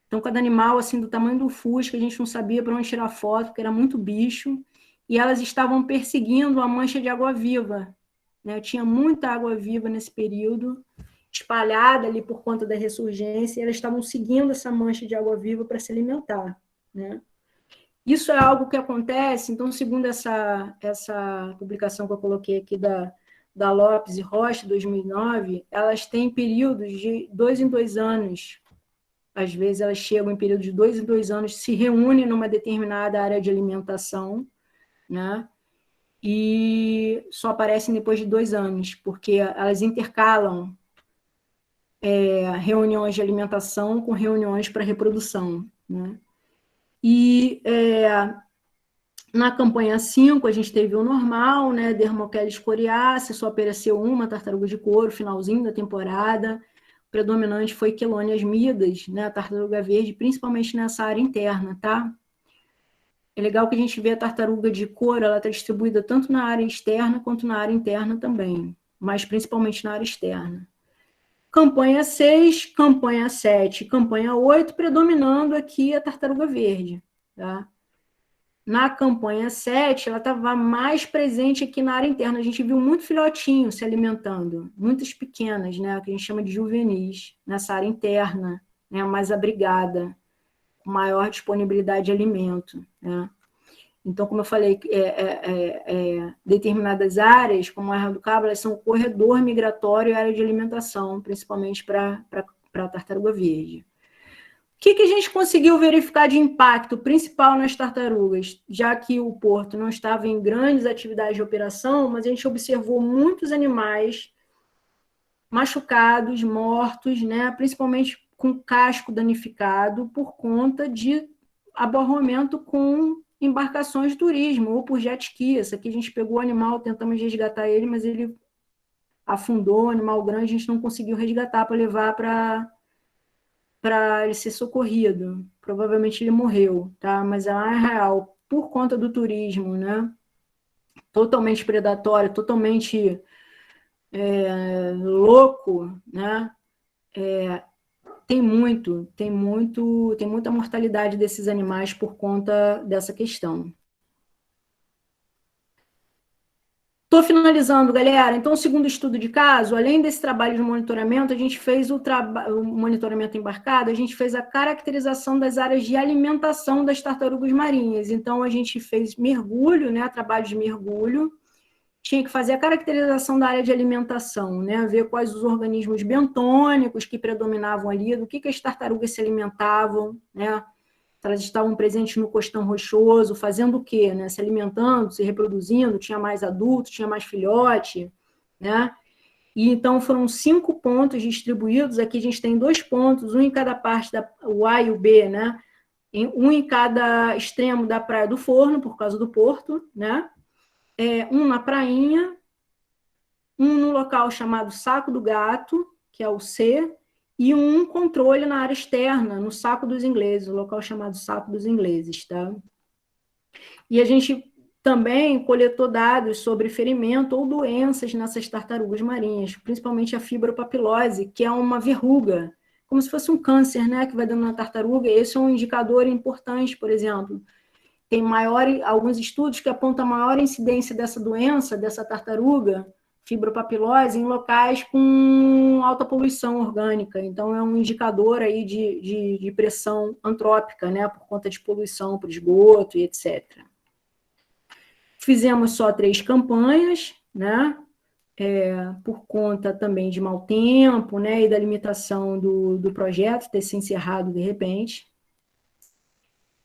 Então, cada animal, assim, do tamanho do fusca, a gente não sabia para onde tirar foto, porque era muito bicho, e elas estavam perseguindo a mancha de água-viva, né? Tinha muita água-viva nesse período, espalhada ali por conta da ressurgência, e elas estavam seguindo essa mancha de água-viva para se alimentar, né? Isso é algo que acontece, então, segundo essa publicação que eu coloquei aqui da Lopes e Rocha, 2009, elas têm períodos de 2 em 2 anos. Às vezes, elas chegam em período de 2 em 2 anos, se reúnem numa determinada área de alimentação, né? E só aparecem depois de 2 anos, porque elas intercalam reuniões de alimentação com reuniões para reprodução, né? E na campanha 5, a gente teve o normal, né? Dermocheles coriácea, só apareceu uma tartaruga de couro, finalzinho da temporada. O predominante foi Quelonias midas, né? A tartaruga verde, principalmente nessa área interna, tá? É legal que a gente vê a tartaruga de couro, ela está distribuída tanto na área externa quanto na área interna também, mas principalmente na área externa. Campanha 6, campanha 7, campanha 8, predominando aqui a tartaruga verde, tá? Na campanha 7, ela estava mais presente aqui na área interna. A gente viu muito filhotinho se alimentando, muitas pequenas, né, que a gente chama de juvenis, nessa área interna, né, mais abrigada, com maior disponibilidade de alimento, né? Então, como eu falei, determinadas áreas, como a Arraial do Cabo, elas são o corredor migratório e área de alimentação, principalmente para a tartaruga verde. O que a gente conseguiu verificar de impacto principal nas tartarugas? Já que o porto não estava em grandes atividades de operação, mas a gente observou muitos animais machucados, mortos, né? Principalmente com casco danificado por conta de aborramento com embarcações de turismo ou por jet ski. Essa aqui a gente pegou o animal, tentamos resgatar ele, mas ele afundou, animal grande, a gente não conseguiu resgatar para levar para para ele ser socorrido. Provavelmente ele morreu, tá? Mas ela é real, por conta do turismo, né? Totalmente predatório, totalmente louco, né? Tem muita mortalidade desses animais por conta dessa questão. Estou finalizando, galera. Então, o segundo estudo de caso, além desse trabalho de monitoramento, a gente fez o monitoramento embarcado, a gente fez a caracterização das áreas de alimentação das tartarugas marinhas. Então, a gente fez mergulho, né, trabalho de mergulho, tinha que fazer a caracterização da área de alimentação, né, ver quais os organismos bentônicos que predominavam ali, do que as tartarugas se alimentavam, né, elas estavam presentes no costão rochoso, fazendo o quê? Né? Se alimentando, se reproduzindo, tinha mais adulto, tinha mais filhote, né? E então foram 5 pontos distribuídos, aqui a gente tem 2 pontos, um em cada parte, o A e o B, né? Um em cada extremo da Praia do Forno, por causa do porto, né? Um na prainha, um no local chamado Saco do Gato, que é o C, e um controle na área externa, no Saco dos Ingleses, o local chamado Saco dos Ingleses, tá? E a gente também coletou dados sobre ferimento ou doenças nessas tartarugas marinhas, principalmente a fibropapilose, que é uma verruga, como se fosse um câncer, né, que vai dando na tartaruga. Esse é um indicador importante, por exemplo. Tem alguns estudos que apontam a maior incidência dessa doença, dessa tartaruga, fibropapilose, em locais com alta poluição orgânica. Então, é um indicador aí de pressão antrópica, né, por conta de poluição por esgoto e etc. Fizemos só 3 campanhas, né, por conta também de mau tempo, né, e da limitação do projeto ter se encerrado de repente.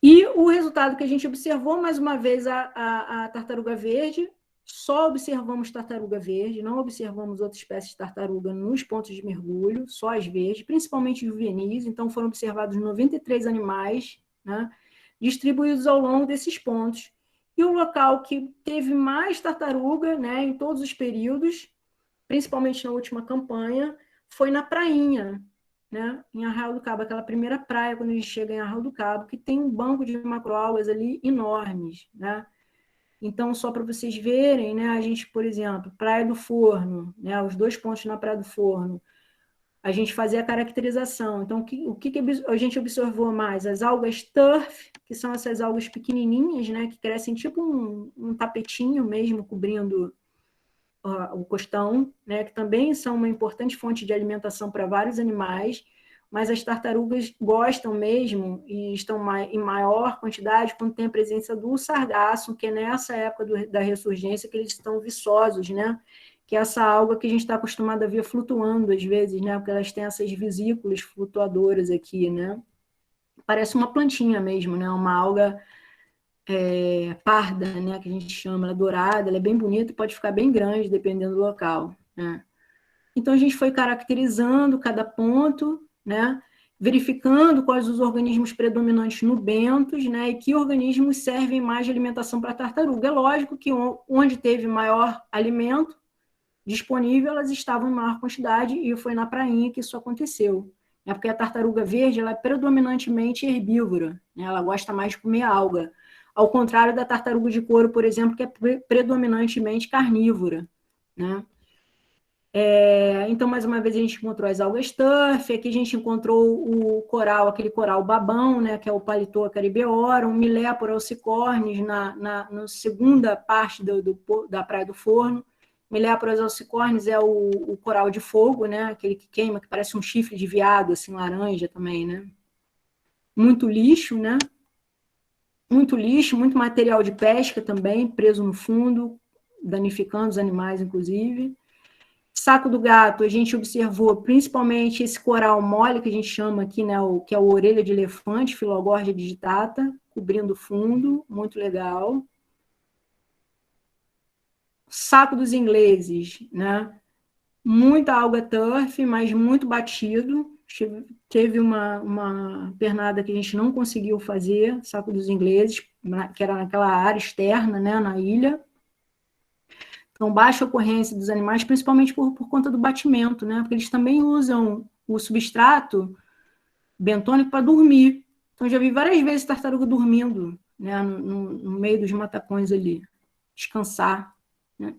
E o resultado que a gente observou, mais uma vez, a tartaruga verde, só observamos tartaruga verde, não observamos outras espécies de tartaruga nos pontos de mergulho, só as verdes, principalmente juvenis. Então, foram observados 93 animais, né, distribuídos ao longo desses pontos. E o local que teve mais tartaruga, né, em todos os períodos, principalmente na última campanha, foi na prainha, né, em Arraial do Cabo, aquela primeira praia, quando a gente chega em Arraial do Cabo, que tem um banco de macroalgas ali enormes, né? Então, só para vocês verem, né, a gente, por exemplo, Praia do Forno, né, os 2 pontos na Praia do Forno, a gente fazia a caracterização. Então, o que a gente observou mais? As algas turf, que são essas algas pequenininhas, né, que crescem tipo um tapetinho mesmo, cobrindo o costão, né, que também são uma importante fonte de alimentação para vários animais, mas as tartarugas gostam mesmo e estão em maior quantidade quando tem a presença do sargaço, que é nessa época da ressurgência que eles estão viçosos, né? Que é essa alga que a gente está acostumado a ver flutuando às vezes, né? Porque elas têm essas vesículas flutuadoras aqui, né? Parece uma plantinha mesmo, né? Uma alga parda, né? Que a gente chama, ela é dourada, ela é bem bonita e pode ficar bem grande, dependendo do local, né? Então, a gente foi caracterizando cada ponto, né, verificando quais os organismos predominantes no bentos, né, e que organismos servem mais de alimentação para a tartaruga. É lógico que onde teve maior alimento disponível, elas estavam em maior quantidade, e foi na prainha que isso aconteceu. É porque a tartaruga verde ela é predominantemente herbívora, né, ela gosta mais de comer alga, ao contrário da tartaruga de couro, por exemplo, que é predominantemente carnívora, né? Então, mais uma vez, a gente encontrou as algas turf, aqui a gente encontrou o coral, aquele coral babão, né, que é o Palitoa caribeorum, Millepora alcicornis, na segunda parte da Praia do Forno. Millepora alcicornis é o coral de fogo, né, aquele que queima, que parece um chifre de veado, assim, laranja também, né. Muito lixo, né, muito lixo, muito material de pesca também, preso no fundo, danificando os animais, inclusive. Saco do Gato, a gente observou principalmente esse coral mole, que a gente chama aqui, né, que é o orelha de elefante, Filogorgia digitata, cobrindo o fundo, muito legal. Saco dos Ingleses, né, muita alga turf, mas muito batido. Teve uma pernada que a gente não conseguiu fazer, Saco dos Ingleses, que era naquela área externa, né, na ilha. Então, baixa ocorrência dos animais, principalmente por conta do batimento, né? Porque eles também usam o substrato bentônico para dormir. Então, já vi várias vezes tartaruga dormindo, né, no meio dos matacões ali, descansar, né?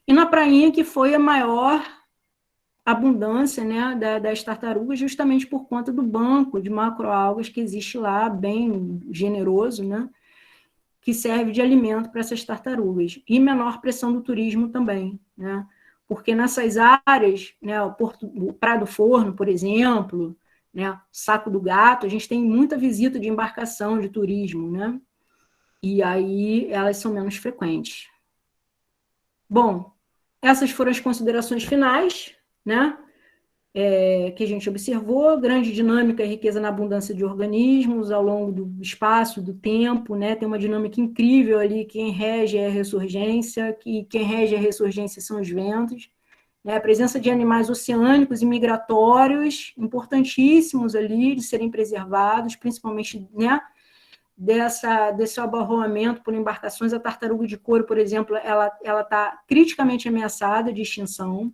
E na prainha, que foi a maior abundância, né, das tartarugas, justamente por conta do banco de macroalgas que existe lá, bem generoso, né, que serve de alimento para essas tartarugas. E menor pressão do turismo também, né? Porque nessas áreas, né, o Prado Forno, por exemplo, né, Saco do Gato, a gente tem muita visita de embarcação, de turismo, né? E aí elas são menos frequentes. Bom, essas foram as considerações finais, né? Que a gente observou, grande dinâmica e riqueza na abundância de organismos ao longo do espaço, do tempo, né? Tem uma dinâmica incrível ali, quem rege é a ressurgência, e quem rege a ressurgência são os ventos, né? A presença de animais oceânicos e migratórios, importantíssimos ali, de serem preservados, principalmente, né, desse abarroamento por embarcações. A tartaruga de couro, por exemplo, ela está criticamente ameaçada de extinção,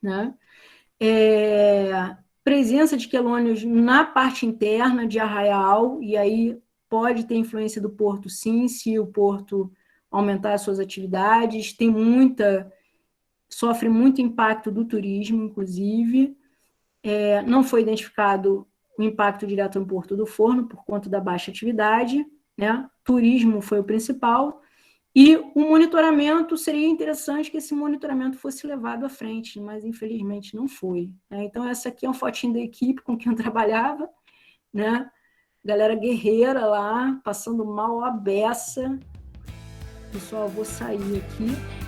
né? Presença de quelônios na parte interna de Arraial, e aí pode ter influência do porto, sim, se o porto aumentar as suas atividades. Sofre muito impacto do turismo, inclusive. Não foi identificado o impacto direto no Porto do Forno, por conta da baixa atividade, né? Turismo foi o principal. E o monitoramento, seria interessante que esse monitoramento fosse levado à frente, mas infelizmente não foi, né? Então, essa aqui é uma fotinho da equipe com quem eu trabalhava, né? Galera guerreira lá, passando mal à beça. Pessoal, vou sair aqui.